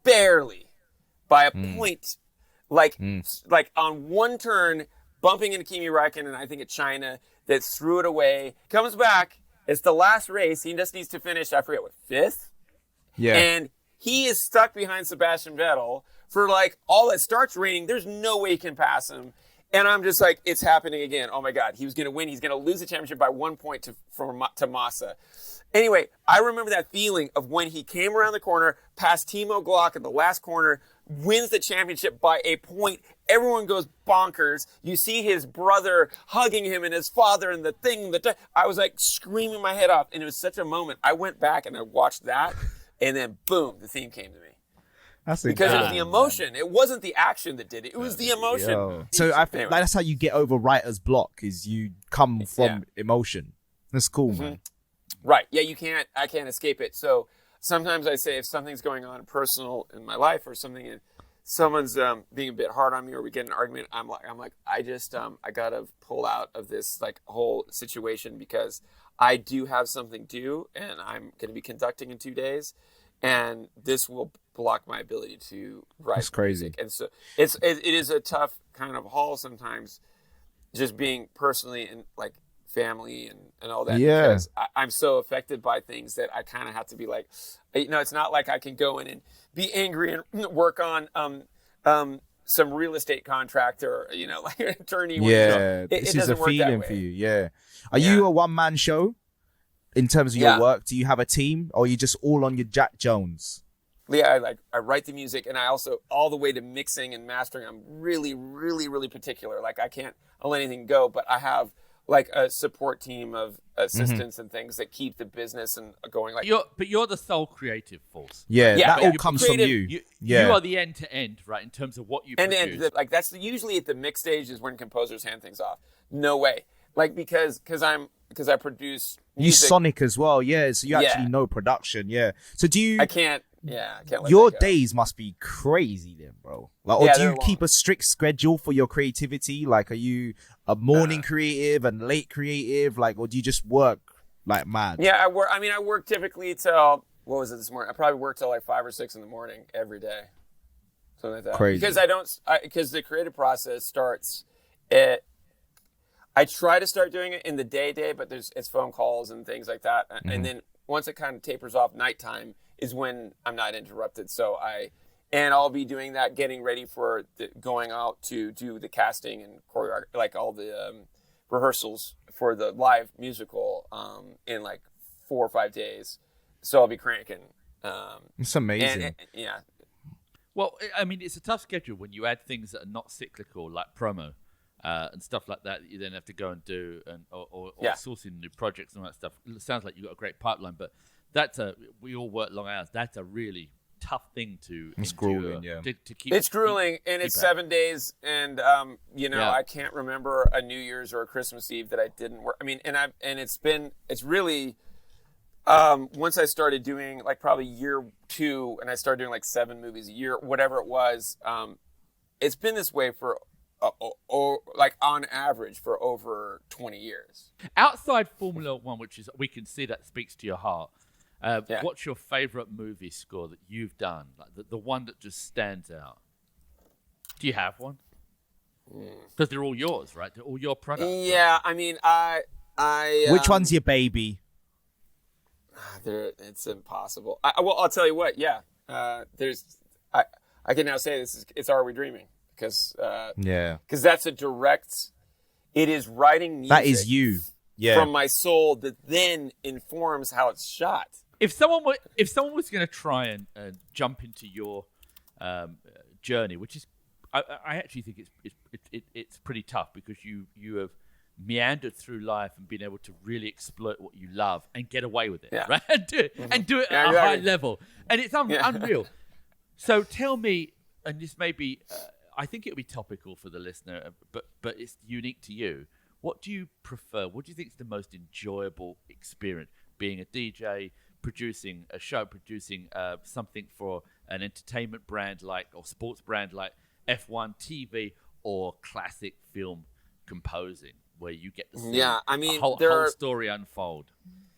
barely by a point, like on one turn, bumping into Kimi Räikkönen, I think at China, that threw it away. Comes back. It's the last race. He just needs to finish, I forget what, 5th? Yeah. And he is stuck behind Sebastian Vettel for like all that starts raining. There's no way he can pass him. And I'm just like, it's happening again. Oh my God. He was going to win. He's going to lose the championship by 1 point to Massa. Anyway, I remember that feeling of when he came around the corner, past Timo Glock at the last corner, wins the championship by a point. Everyone goes bonkers. You see his brother hugging him and his father and the thing. I was like screaming my head off. And it was such a moment. I went back and I watched that. And then boom, the theme came to me. Because it was the emotion. It wasn't the action that did it. It was the emotion. So I think that's how you get over writer's block, is you come from emotion. That's cool, man. Right. Yeah, I can't escape it. So sometimes I say if something's going on personal in my life or something, someone's being a bit hard on me or we get in an argument, I'm like, I gotta pull out of this like whole situation because I do have something due and I'm going to be conducting in 2 days. And this will block my ability to write. That's crazy. Music. And so it is a tough kind of haul sometimes, just being personally and like family and all that. Yeah. Because I'm so affected by things that I kind of have to be like, you know, it's not like I can go in and be angry and work on some real estate contractor, you know, like an attorney. Yeah, this is a feeling for you. Yeah. Are you a one-man show? In terms of your work, do you have a team or are you just all on your Jack Jones? Yeah, I write the music and I also, all the way to mixing and mastering, I'm really, really, really particular. Like I can't let anything go, but I have like a support team of assistants and things that keep the business and going. Like, you're the sole creative force. Yeah, that all comes from you. You are the end to end, right? In terms of what you produce. And like that's usually at the mix stage is when composers hand things off. No way. Like because I produce music. You sonic as well, yeah. So you actually know production, yeah. So do you? I can't let your that go. days must be crazy then, bro. Like, or do you keep a strict schedule for your creativity? Like, are you a morning creative and late creative? Like, or do you just work like mad? Yeah, I work. I mean, I work typically till what was it this morning? I probably work till like 5 or 6 in the morning every day, something like that. Crazy. Because because the creative process starts at. I try to start doing it in the day, but it's phone calls and things like that. And then once it kind of tapers off, nighttime is when I'm not interrupted. So I'll be doing that, getting ready for going out to do the casting and choreography, like all the rehearsals for the live musical in like 4 or 5 days. So I'll be cranking. It's amazing. And, yeah. Well, I mean, it's a tough schedule when you add things that are not cyclical, like promo. And stuff like that you then have to go and do, or sourcing new projects and all that stuff. It sounds like you've got a great pipeline, but we all work long hours. That's a really tough thing to it's endure, grueling, yeah. To keep. It's grueling, and it's 7 days, and I can't remember a New Year's or a Christmas Eve that I didn't work. I mean, it's really once I started doing like probably year 2, and I started doing like 7 movies a year, whatever it was. it's been this way for like on average for over 20 years. Outside Formula One, which is we can see that speaks to your heart. Yeah. What's your favorite movie score that you've done? Like the one that just stands out. Do you have one? Because they're all yours, right? They're all your product. Yeah, I mean, I Which one's your baby? It's impossible. Well, I'll tell you what. Yeah, I can now say it's Are We Dreaming? Because that's a direct. It is writing music. That is you. Yeah. From my soul that then informs how it's shot. If someone was going to try and jump into your journey, which is, I actually think it's pretty tough because you have meandered through life and been able to really exploit what you love and get away with it, right? And do it at a high level, and it's unreal. So tell me, and this may be, I think it'll be topical for the listener, but it's unique to you. What do you prefer? What do you think is the most enjoyable experience? Being a DJ, producing a show, producing something for an entertainment brand or sports brand like F1 TV, or classic film composing, where you get to see a whole story unfold.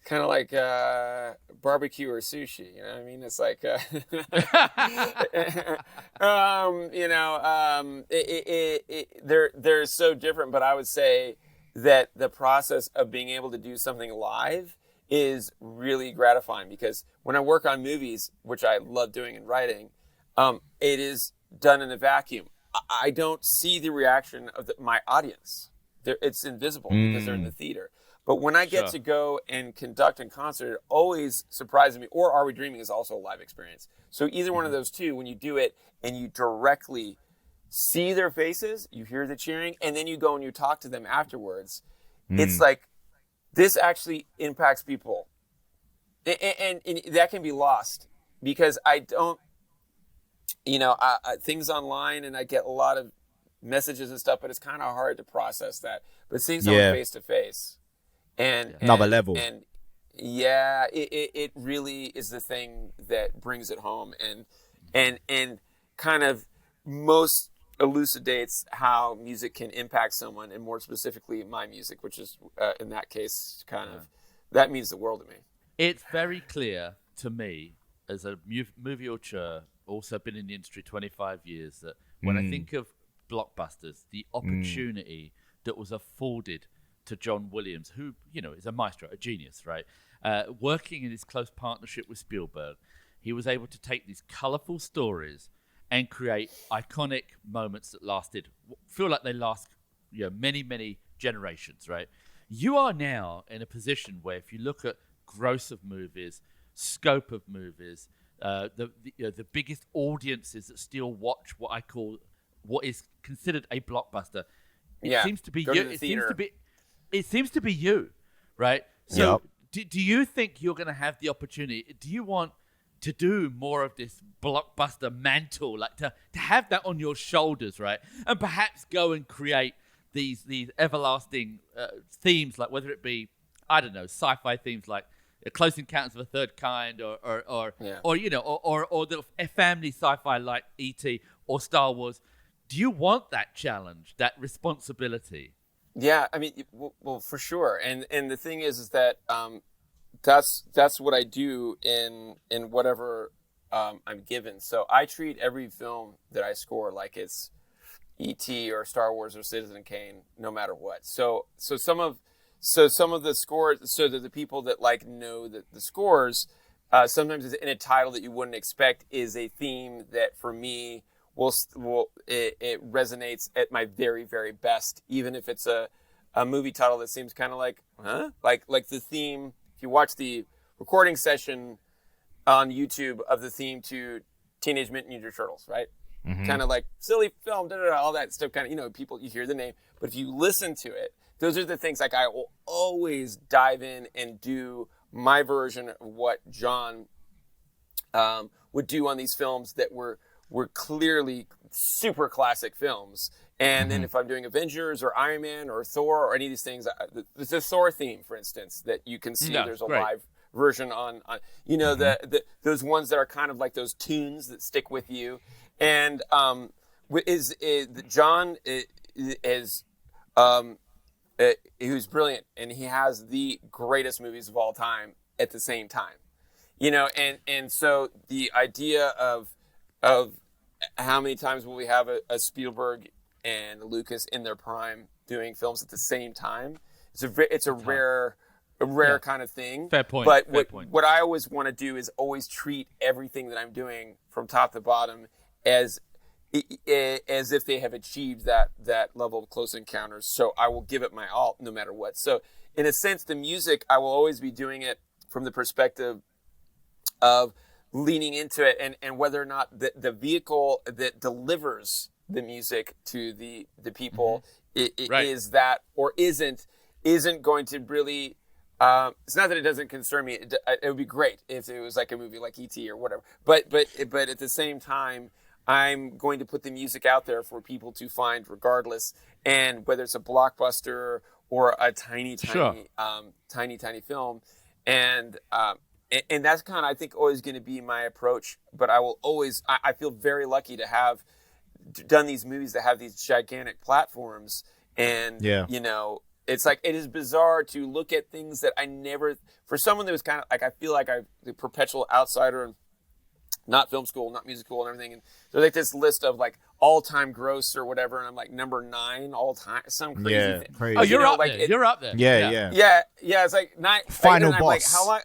Kind of like barbecue or sushi, you know what I mean? It's like, they're so different, but I would say that the process of being able to do something live is really gratifying, because when I work on movies, which I love doing and writing, it is done in a vacuum. I don't see the reaction of my audience. It's invisible because they're in the theater. But when I get to go and conduct in concert, it always surprises me. Or Are We Dreaming is also a live experience. So either one of those two, when you do it and you directly see their faces, you hear the cheering, and then you go and you talk to them afterwards, it's like, this actually impacts people. And that can be lost because I don't, things online, and I get a lot of messages and stuff, but it's kind of hard to process that. But seeing someone face to face, and another level, and it really is the thing that brings it home, and kind of most elucidates how music can impact someone, and more specifically my music, which is in that case that means the world to me. It's very clear to me as a movie auteur, also been in the industry 25 years, that when I think of blockbusters, the opportunity that was afforded to John Williams, who, is a maestro, a genius, right? Working in his close partnership with Spielberg, he was able to take these colorful stories and create iconic moments that feel like they last many, many generations, right? You are now in a position where if you look at gross of movies, scope of movies, the biggest audiences that still watch what is considered a blockbuster, it seems to be you. It seems to be you, right? So do you think you're going to have the opportunity? Do you want to do more of this blockbuster mantle, like to have that on your shoulders, right? And perhaps go and create these everlasting themes, like whether it be, I don't know, sci-fi themes like Close Encounters of a Third Kind, or the family sci-fi like E.T. or Star Wars. Do you want that challenge, that responsibility? Yeah, I mean, well, for sure. And the thing is that that's what I do in whatever I'm given. So I treat every film that I score like it's E.T. or Star Wars or Citizen Kane, no matter what. So some of the scores, so that the people that know the scores, sometimes it's in a title that you wouldn't expect, is a theme that for me it resonates at my very, very best, even if it's a movie title that seems kind of like the theme. If you watch the recording session on YouTube of the theme to Teenage Mutant Ninja Turtles, right? Kind of like silly film, all that stuff. Kind of, people, you hear the name, but if you listen to it, those are the things. Like, I will always dive in and do my version of what John would do on these films that were clearly super classic films. And then if I'm doing Avengers or Iron Man or Thor or any of these things, the Thor theme, for instance, that you can see, there's a live version on those ones that are kind of like those tunes that stick with you. And is John is who's brilliant, and he has the greatest movies of all time at the same time, and so the idea of how many times will we have a Spielberg and a Lucas in their prime doing films at the same time? It's a rare kind of thing. Fair point. But Fair point. what I always want to do is always treat everything that I'm doing from top to bottom as if they have achieved that level of close encounters. So I will give it my all no matter what. So in a sense, the music, I will always be doing it from the perspective of leaning into it, and whether or not the vehicle that delivers the music to the people is that or isn't going to really. It's not that it doesn't concern me. It would be great if it was like a movie like E.T. or whatever. But at the same time, I'm going to put the music out there for people to find, regardless, and whether it's a blockbuster or a tiny film, and that's kind of, I think, always going to be my approach. But I will always, I feel very lucky to have done these movies that have these gigantic platforms, and it's like, it is bizarre to look at things that I never, for someone that was kind of like, I feel like I'm the perpetual outsider and not film school, not music school and everything. And there's like this list of like all-time gross or whatever. And I'm like number 9 all time, some crazy thing. Crazy. Oh, you're up there. You're up there. Yeah. It's like 9. Final boss. boss. Like, how long?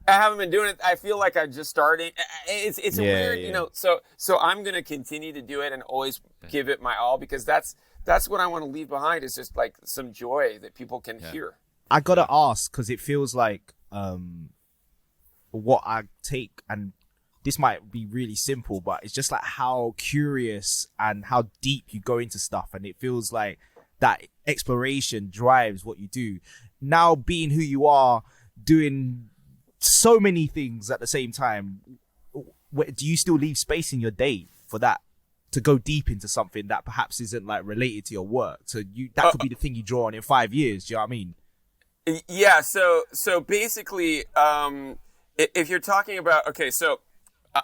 I haven't been doing it. I feel like I'm just starting. It's a weird, so I'm going to continue to do it and always give it my all, because that's what I want to leave behind, is just like some joy that people can hear. I got to ask, because it feels like what I take, and this might be really simple, but it's just like how curious and how deep you go into stuff. And it feels like that exploration drives what you do. Now, being who you are, doing so many things at the same time, do you still leave space in your day for that, to go deep into something that perhaps isn't like related to your work? So that could be the thing you draw on in 5 years. Do you know what I mean? Yeah. So basically, if you're talking about, okay, so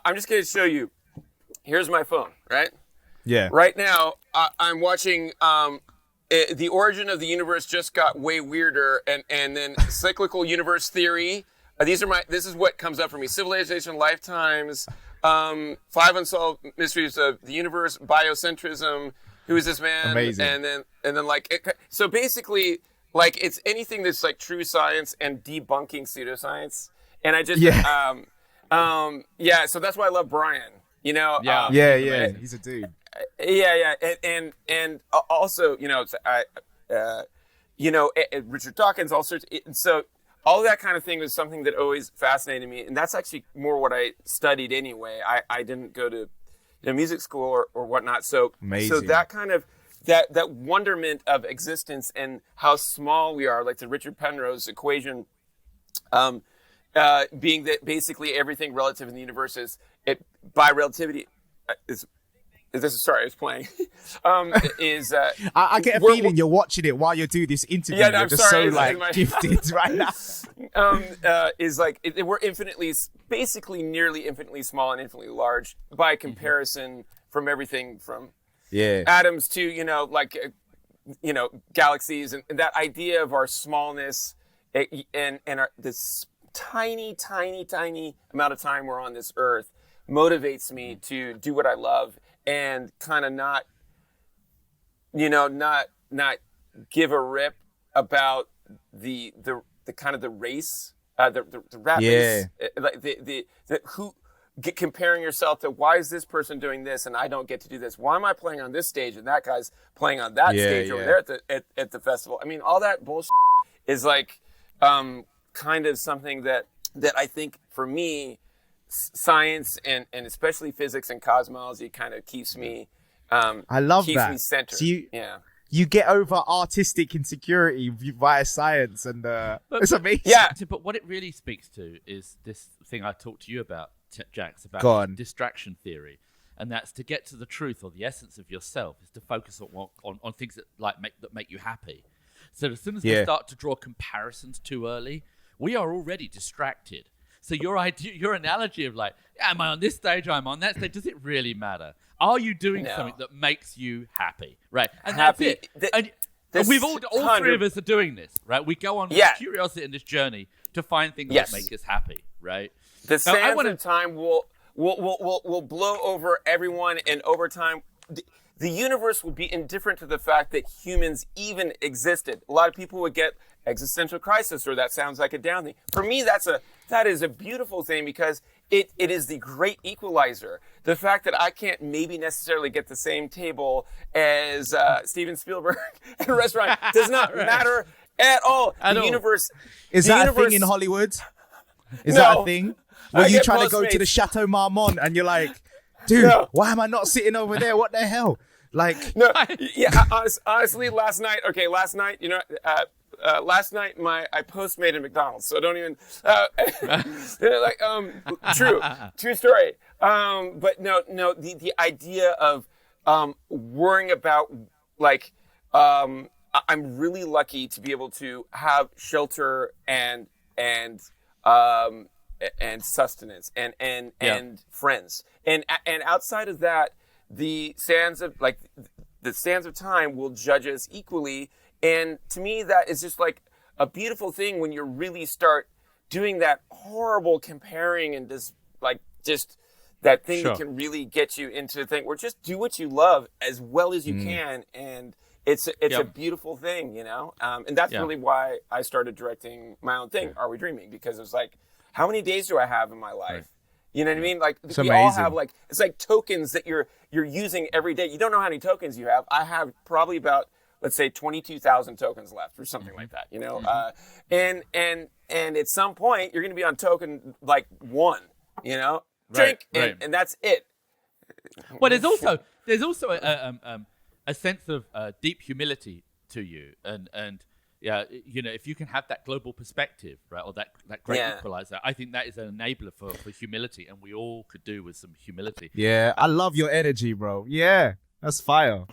I'm just going to show you. Here's my phone, right? Yeah. Right now, I'm watching The Origin of the Universe just got way weirder, and then Cyclical Universe Theory. This is what comes up for me. Civilization Lifetimes, 5 Unsolved Mysteries of the Universe, Biocentrism, Who Is This Man? Amazing. And then like, so basically, like, it's anything that's like true science and debunking pseudoscience. And I just, so that's why I love Brian, He's a dude. And also, Richard Dawkins, all sorts. So all that kind of thing was something that always fascinated me, and that's actually more what I studied anyway. I didn't go to music school or whatnot. So amazing. So that kind of that wonderment of existence and how small we are, like the Richard Penrose equation, being that basically everything relative in the universe by relativity sorry, I was playing. I get a feeling you're watching it while you do this interview. Yeah, no, you're just sorry, so gifted right now. We're basically nearly infinitely small and infinitely large by comparison from everything from atoms to galaxies, and that idea of our smallness and this tiny amount of time we're on this earth motivates me to do what I love. And kind of not give a rip about the kind of the race, the rap race, like comparing yourself to, why is this person doing this and I don't get to do this? Why am I playing on this stage and that guy's playing on that stage over there at the festival? I mean, all that bullshit is like kind of something that I think, for me, science and especially physics and cosmology kind of keeps me I love keeps that. me centered. So you get over artistic insecurity via science, and it's amazing. Yeah. But what it really speaks to is this thing I talked to you about, Jax, about distraction theory, and that's to get to the truth or the essence of yourself is to focus on things that make you happy. So as soon as we start to draw comparisons too early, we are already distracted. So your idea, your analogy of like, am I on this stage or I'm on that stage? Does it really matter? Are you doing something that makes you happy, right? And happy. that's it. And we've all three of us are doing this, right? We go on with curiosity in this journey to find things that make us happy, right? The sands of time will blow over everyone, and over time, the universe will be indifferent to the fact that humans even existed. A lot of people would get existential crisis, or that sounds like a down thing. For me, that is a beautiful thing, because it is the great equalizer. The fact that I can't maybe necessarily get the same table as Steven Spielberg at a restaurant does not matter at all. Universe is that a thing in Hollywood? Is that a thing? Were you trying to go to the Chateau Marmont and you're like, dude, why am I not sitting over there? What the hell? Like, no, yeah. Honestly, last night, you know, last night I Postmated McDonald's, so don't even. True story. But no, the idea of worrying about, like, I'm really lucky to be able to have shelter and sustenance and friends, and outside of that, the sands of time will judge us equally. And to me, that is just like a beautiful thing when you really start doing that horrible comparing and just that thing that can really get you into the thing where just do what you love as well as you can, and it's a beautiful thing, you know. And that's really why I started directing my own thing, Are We Dreaming? Because it was like, how many days do I have in my life? Right. You know what I mean? Like, we all have, like, it's like tokens that you're using every day. You don't know how many tokens you have. I have probably about, let's say, 22,000 tokens left or something like that, you know? And at some point, you're going to be on token, like, 1, you know? Drink, and that's it. Well, there's also a sense of deep humility to you. And yeah, you know, if you can have that global perspective, right, or that great equalizer, I think that is an enabler for humility, and we all could do with some humility. Yeah, I love your energy, bro. Yeah, that's fire.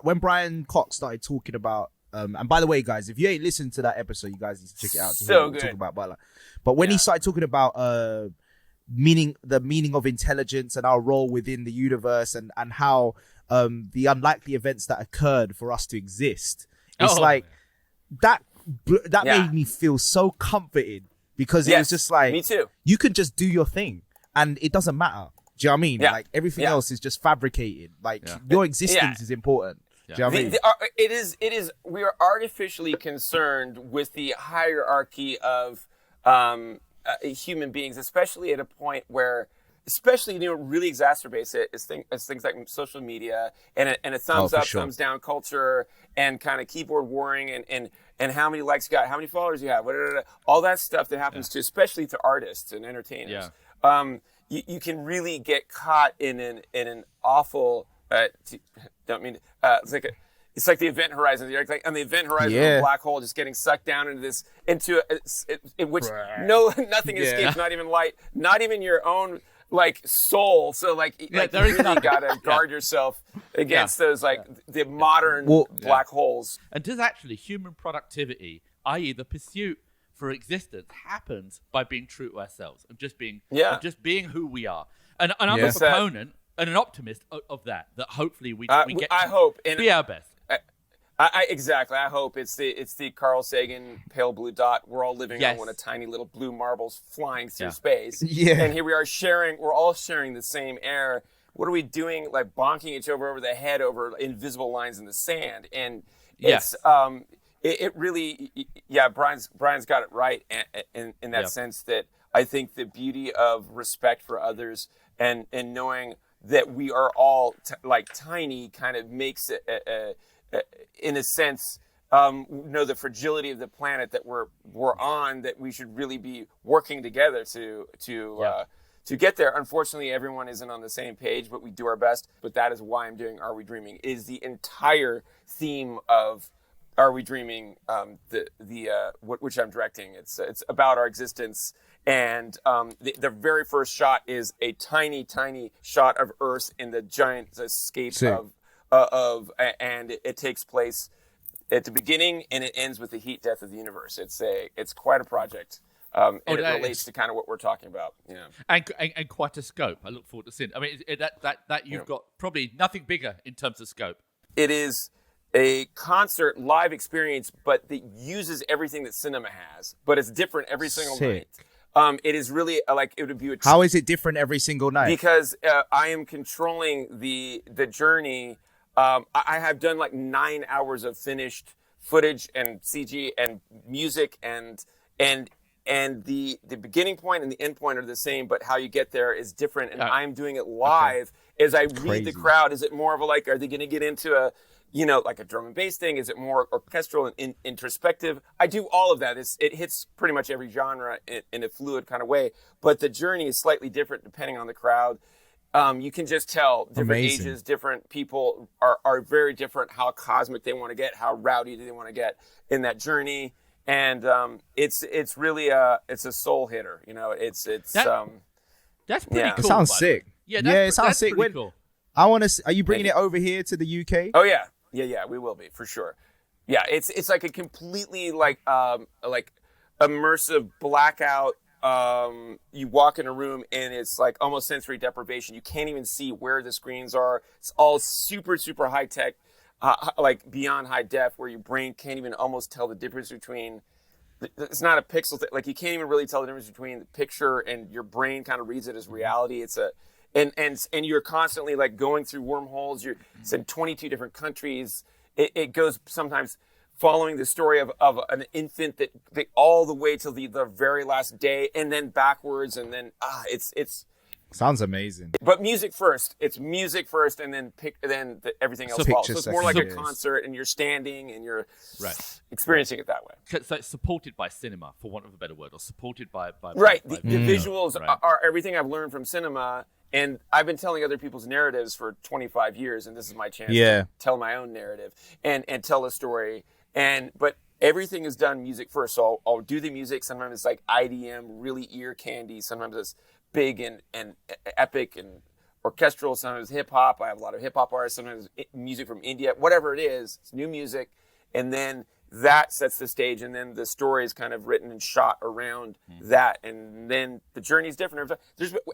When Brian Cox started talking about, and by the way, guys, if you ain't listened to that episode, you guys need to check it out. To so hear good. Talk about Butler. But when he started talking about the meaning of intelligence and our role within the universe, and how the unlikely events that occurred for us to exist, it's like. That made me feel so comforted, because it was just like, me too. You can just do your thing and it doesn't matter. Do you know what I mean? Like, everything else is just fabricated. Like, your existence is important. Do you know what I mean? It is. We are artificially concerned with the hierarchy of human beings, especially at a point where, especially, you know, really exacerbates it is things like social media and a thumbs up, thumbs down culture, and kind of keyboard warring, and how many likes you got, how many followers you have, all that stuff that happens to, especially to artists and entertainers. You can really get caught in an awful. Don't mean it's like the event horizon. You're like on the event horizon of a black hole, just getting sucked down into in which nothing escapes, not even light, not even your own, like, soul. So like you really gotta guard yourself against those, like, the modern black holes. And does actually human productivity, i.e. the pursuit for existence, happens by being true to ourselves and just being who we are. And I'm a proponent and an optimist of that hopefully we get to be our best. Exactly. I hope it's the Carl Sagan pale blue dot. We're all living on one of tiny little blue marbles flying through space. Yeah. And here we are we're all sharing the same air. What are we doing? Like, bonking each other over the head over invisible lines in the sand. And it's it really, Brian's got it right in that sense, that I think the beauty of respect for others and knowing that we are all like tiny kind of makes it in a sense, know the fragility of the planet that we're on, that we should really be working together to get there. Unfortunately, everyone isn't on the same page, but we do our best. But that is why I'm doing Are We Dreaming, is the entire theme of Are We Dreaming, which I'm directing. It's about our existence. And the very first shot is a tiny, tiny shot of Earth in the giant escape and it takes place at the beginning and it ends with the heat death of the universe. It's quite a project. And it relates to kind of what we're talking about. And quite a scope. I look forward to seeing. I mean, that you've got probably nothing bigger in terms of scope. It is a concert live experience, but that uses everything that cinema has, but it's different every single night. It is really like it would be. How is it different every single night? Because I am controlling the journey. I have done like 9 hours of finished footage and CG and music and the beginning point and the end point are the same, but how you get there is different. And I'm doing it live as I read the crowd. Is it more of a like, are they going to get into a, like a drum and bass thing? Is it more orchestral and introspective? I do all of that. It hits pretty much every genre in a fluid kind of way, but the journey is slightly different depending on the crowd. You can just tell different ages, different people are very different, how cosmic they want to get, how rowdy they want to get in that journey. And it's really it's a soul hitter. It's that's pretty cool. It sounds sick. Yeah, it sounds sick. Cool. I want to. Are you bringing it over here to the UK? Oh yeah, we will be for sure. Yeah, it's like a completely like immersive blackout. You walk in a room and it's like almost sensory deprivation. You can't even see where the screens are. It's all super, super high tech, like beyond high def, where your brain can't even almost tell the difference between. It's not a pixel thing. Like you can't even really tell the difference between the picture and your brain kind of reads it as reality. It's and you're constantly like going through wormholes. It's in 22 different countries. It goes sometimes following the story of an infant that all the way till the very last day, and then backwards, and then it's sounds amazing. But music first. It's music first, and then everything else follows. So it's more like a concert, and you're standing and you're experiencing it that way. So it's supported by cinema, for want of a better word, or supported by the visuals are everything I've learned from cinema. And I've been telling other people's narratives for 25 years, and this is my chance to tell my own narrative and tell a story. But everything is done music first. So I'll do the music. Sometimes it's like IDM, really ear candy. Sometimes it's big and epic and orchestral. Sometimes hip hop. I have a lot of hip hop artists. Sometimes music from India. Whatever it is, it's new music. And then that sets the stage, and then the story is kind of written and shot around that, and then the journey is different.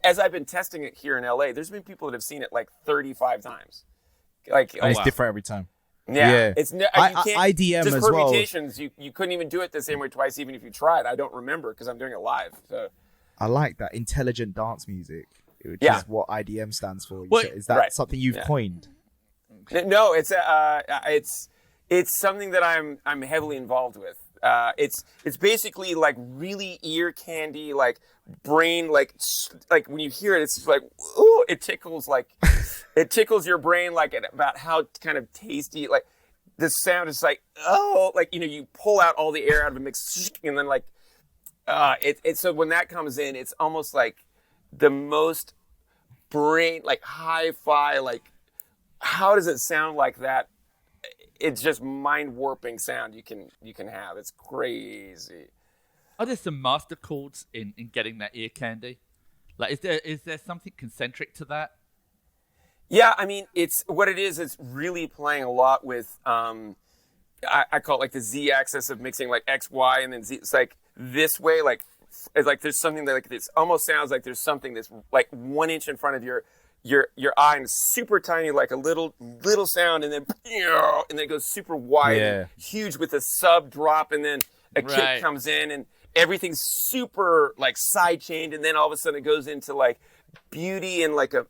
As I've been testing it here in LA, there's been people that have seen it like 35 times. Like it's different every time. Yeah. It's IDM just as well. permutations. You couldn't even do it the same way twice, even if you tried. I don't remember because I'm doing it live. So I like that intelligent dance music, which is what IDM stands for. Is that something you've coined? No, it's something that I'm heavily involved with. It's basically like really ear candy, like brain, like when you hear it, it's just like, ooh, it tickles your brain, like about how kind of tasty, like the sound is like, oh, like, you pull out all the air out of a mix, and then like, so when that comes in, it's almost like the most brain, like hi-fi, like, how does it sound like that? It's just mind-warping sound you can have. It's crazy. Are there some master chords in getting that ear candy? Like, is there something concentric to that? Yeah, I mean, it's really playing a lot with, I call it like the Z axis of mixing like X, Y, and then Z. It's like this way, like, it's like there's something that like this almost sounds like there's something that's like 1 inch in front of your eye, and super tiny, like a little sound, and then it goes super wide and huge with a sub drop, and then a kick comes in, and everything's super like side chained, and then all of a sudden it goes into like beauty and like a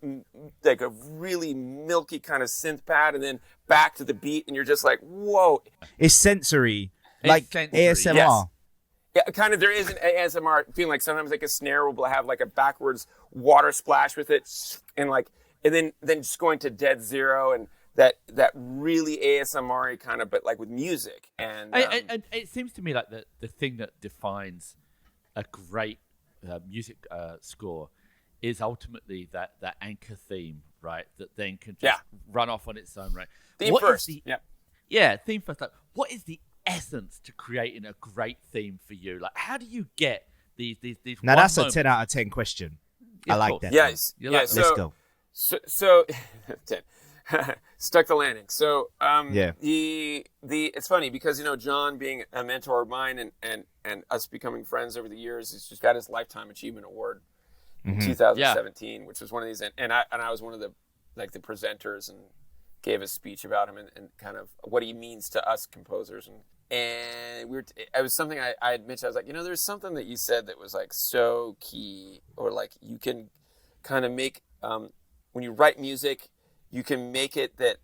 really milky kind of synth pad, and then back to the beat, and you're just like, whoa. It's sensory, like ASMR. Yes. Yeah, kind of. There is an ASMR feeling, like sometimes like a snare will have like a backwards water splash with it, and then just going to dead zero, and that really ASMR kind of, but like with music. And it seems to me like the thing that defines a great music score is ultimately that anchor theme, right? That then can just run off on its own, right? Theme first. Theme first. Like, what is the essence to creating a great theme for you? Like, how do you get these now that's moments? A 10 out of 10 question. I like that. Yes. Let's go. So 10. stuck the landing. So Yeah. the it's funny because John being a mentor of mine and us becoming friends over the years, he's just got his Lifetime Achievement Award in 2017, which was one of these, and I was one of the presenters and gave a speech about him and kind of what he means to us composers, and it was something I had mentioned. I was like, there's something that you said that was like so key, or like you can kind of make when you write music, you can make it that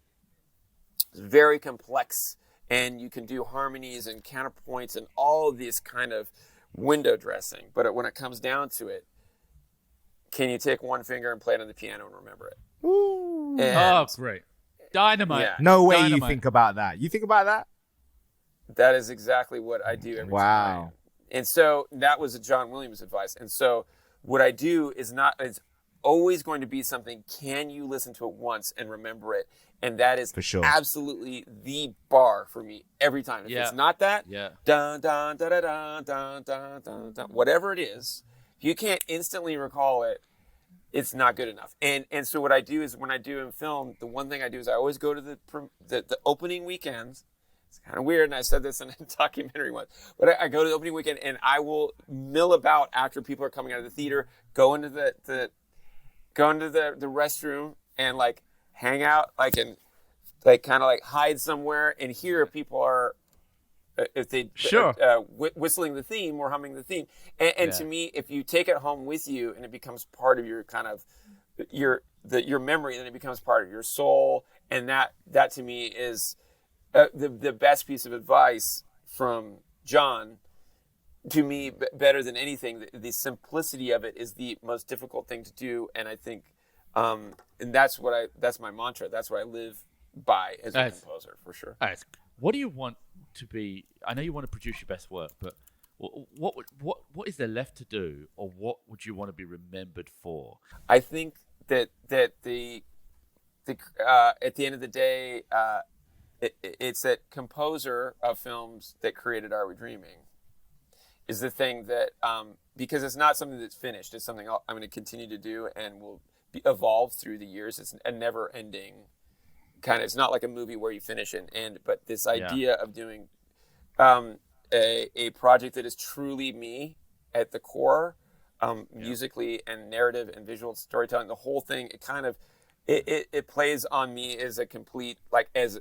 it's very complex, and you can do harmonies and counterpoints and all of this kind of window dressing. But when it comes down to it, can you take one finger and play it on the piano and remember it? Ooh. Oh, great. Dynamite. Yeah. No way Dynamite. you think about that. You think about that? That is exactly what I do every time. And so that was John Williams' advice. And so what I do is it's always going to be something, can you listen to it once and remember it? And that is for sure absolutely the bar for me every time. If it's not that, dun, dun, dun, dun, dun, dun, dun, dun, dun, whatever it is, if you can't instantly recall it, it's not good enough. And so what I do is when I do in film, the one thing I do is I always go to the opening weekends. It's kind of weird, and I said this in a documentary once, but I go to the opening weekend and I will mill about after people are coming out of the theater, go into the restroom and like hang out, like, and like kind of like hide somewhere and hear people are if they whistling the theme or humming the theme. And to me, if you take it home with you and it becomes part of your kind of your memory, then it becomes part of your soul. And that to me is the best piece of advice from John. To me, better than anything, the simplicity of it is the most difficult thing to do. And I think, and that's my mantra. That's what I live by as a composer, for sure. What do you want to be? I know you want to produce your best work, but what is there left to do, or what would you want to be remembered for? I think that the at the end of the day, it's that composer of films that created Are We Dreaming is the thing that because it's not something that's finished. It's something I'm going to continue to do and will evolve through the years. It's a never-ending kind of. It's not like a movie where you finish and end, but this idea of doing a project that is truly me at the core, musically and narrative and visual storytelling, the whole thing. It kind of it plays on me as a complete, like as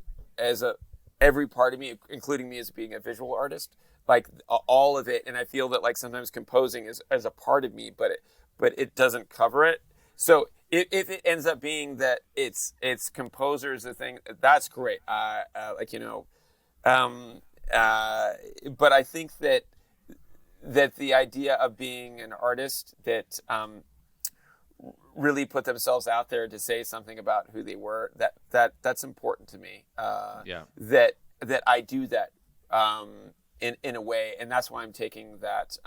every part of me, including me as being a visual artist, like all of it. And I feel that like sometimes composing is as a part of me, but it doesn't cover it. So if it ends up being that it's composers the thing, that's great. But I think that the idea of being an artist that really put themselves out there to say something about who they were, that's important to me. That I do that in a way, and that's why I'm taking that.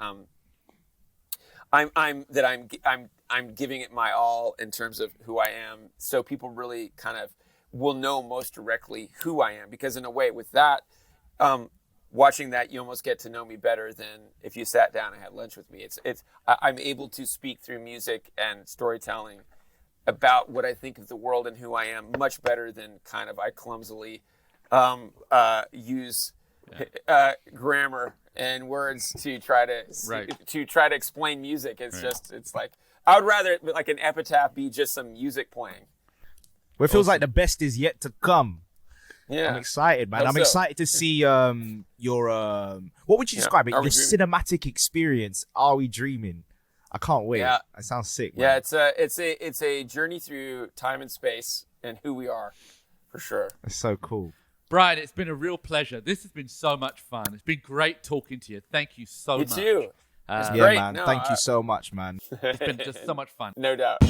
I'm giving it my all in terms of who I am, so people really kind of will know most directly who I am. Because in a way, with that, watching that, you almost get to know me better than if you sat down and had lunch with me. I'm able to speak through music and storytelling about what I think of the world and who I am much better than kind of I clumsily use grammar and words to try to explain music. It's like I would rather like an epitaph be just some music playing. Well, it feels like the best is yet to come. Yeah, I'm excited, man. I'm excited to see your what would you describe it? Your cinematic experience. Are We Dreaming? I can't wait. Yeah, it sounds sick. Man. Yeah, it's a journey through time and space and who we are, for sure. It's so cool. Brian, it's been a real pleasure. This has been so much fun. It's been great talking to you. Thank you so much. You too. Thank you so much, man. It's been just so much fun. No doubt.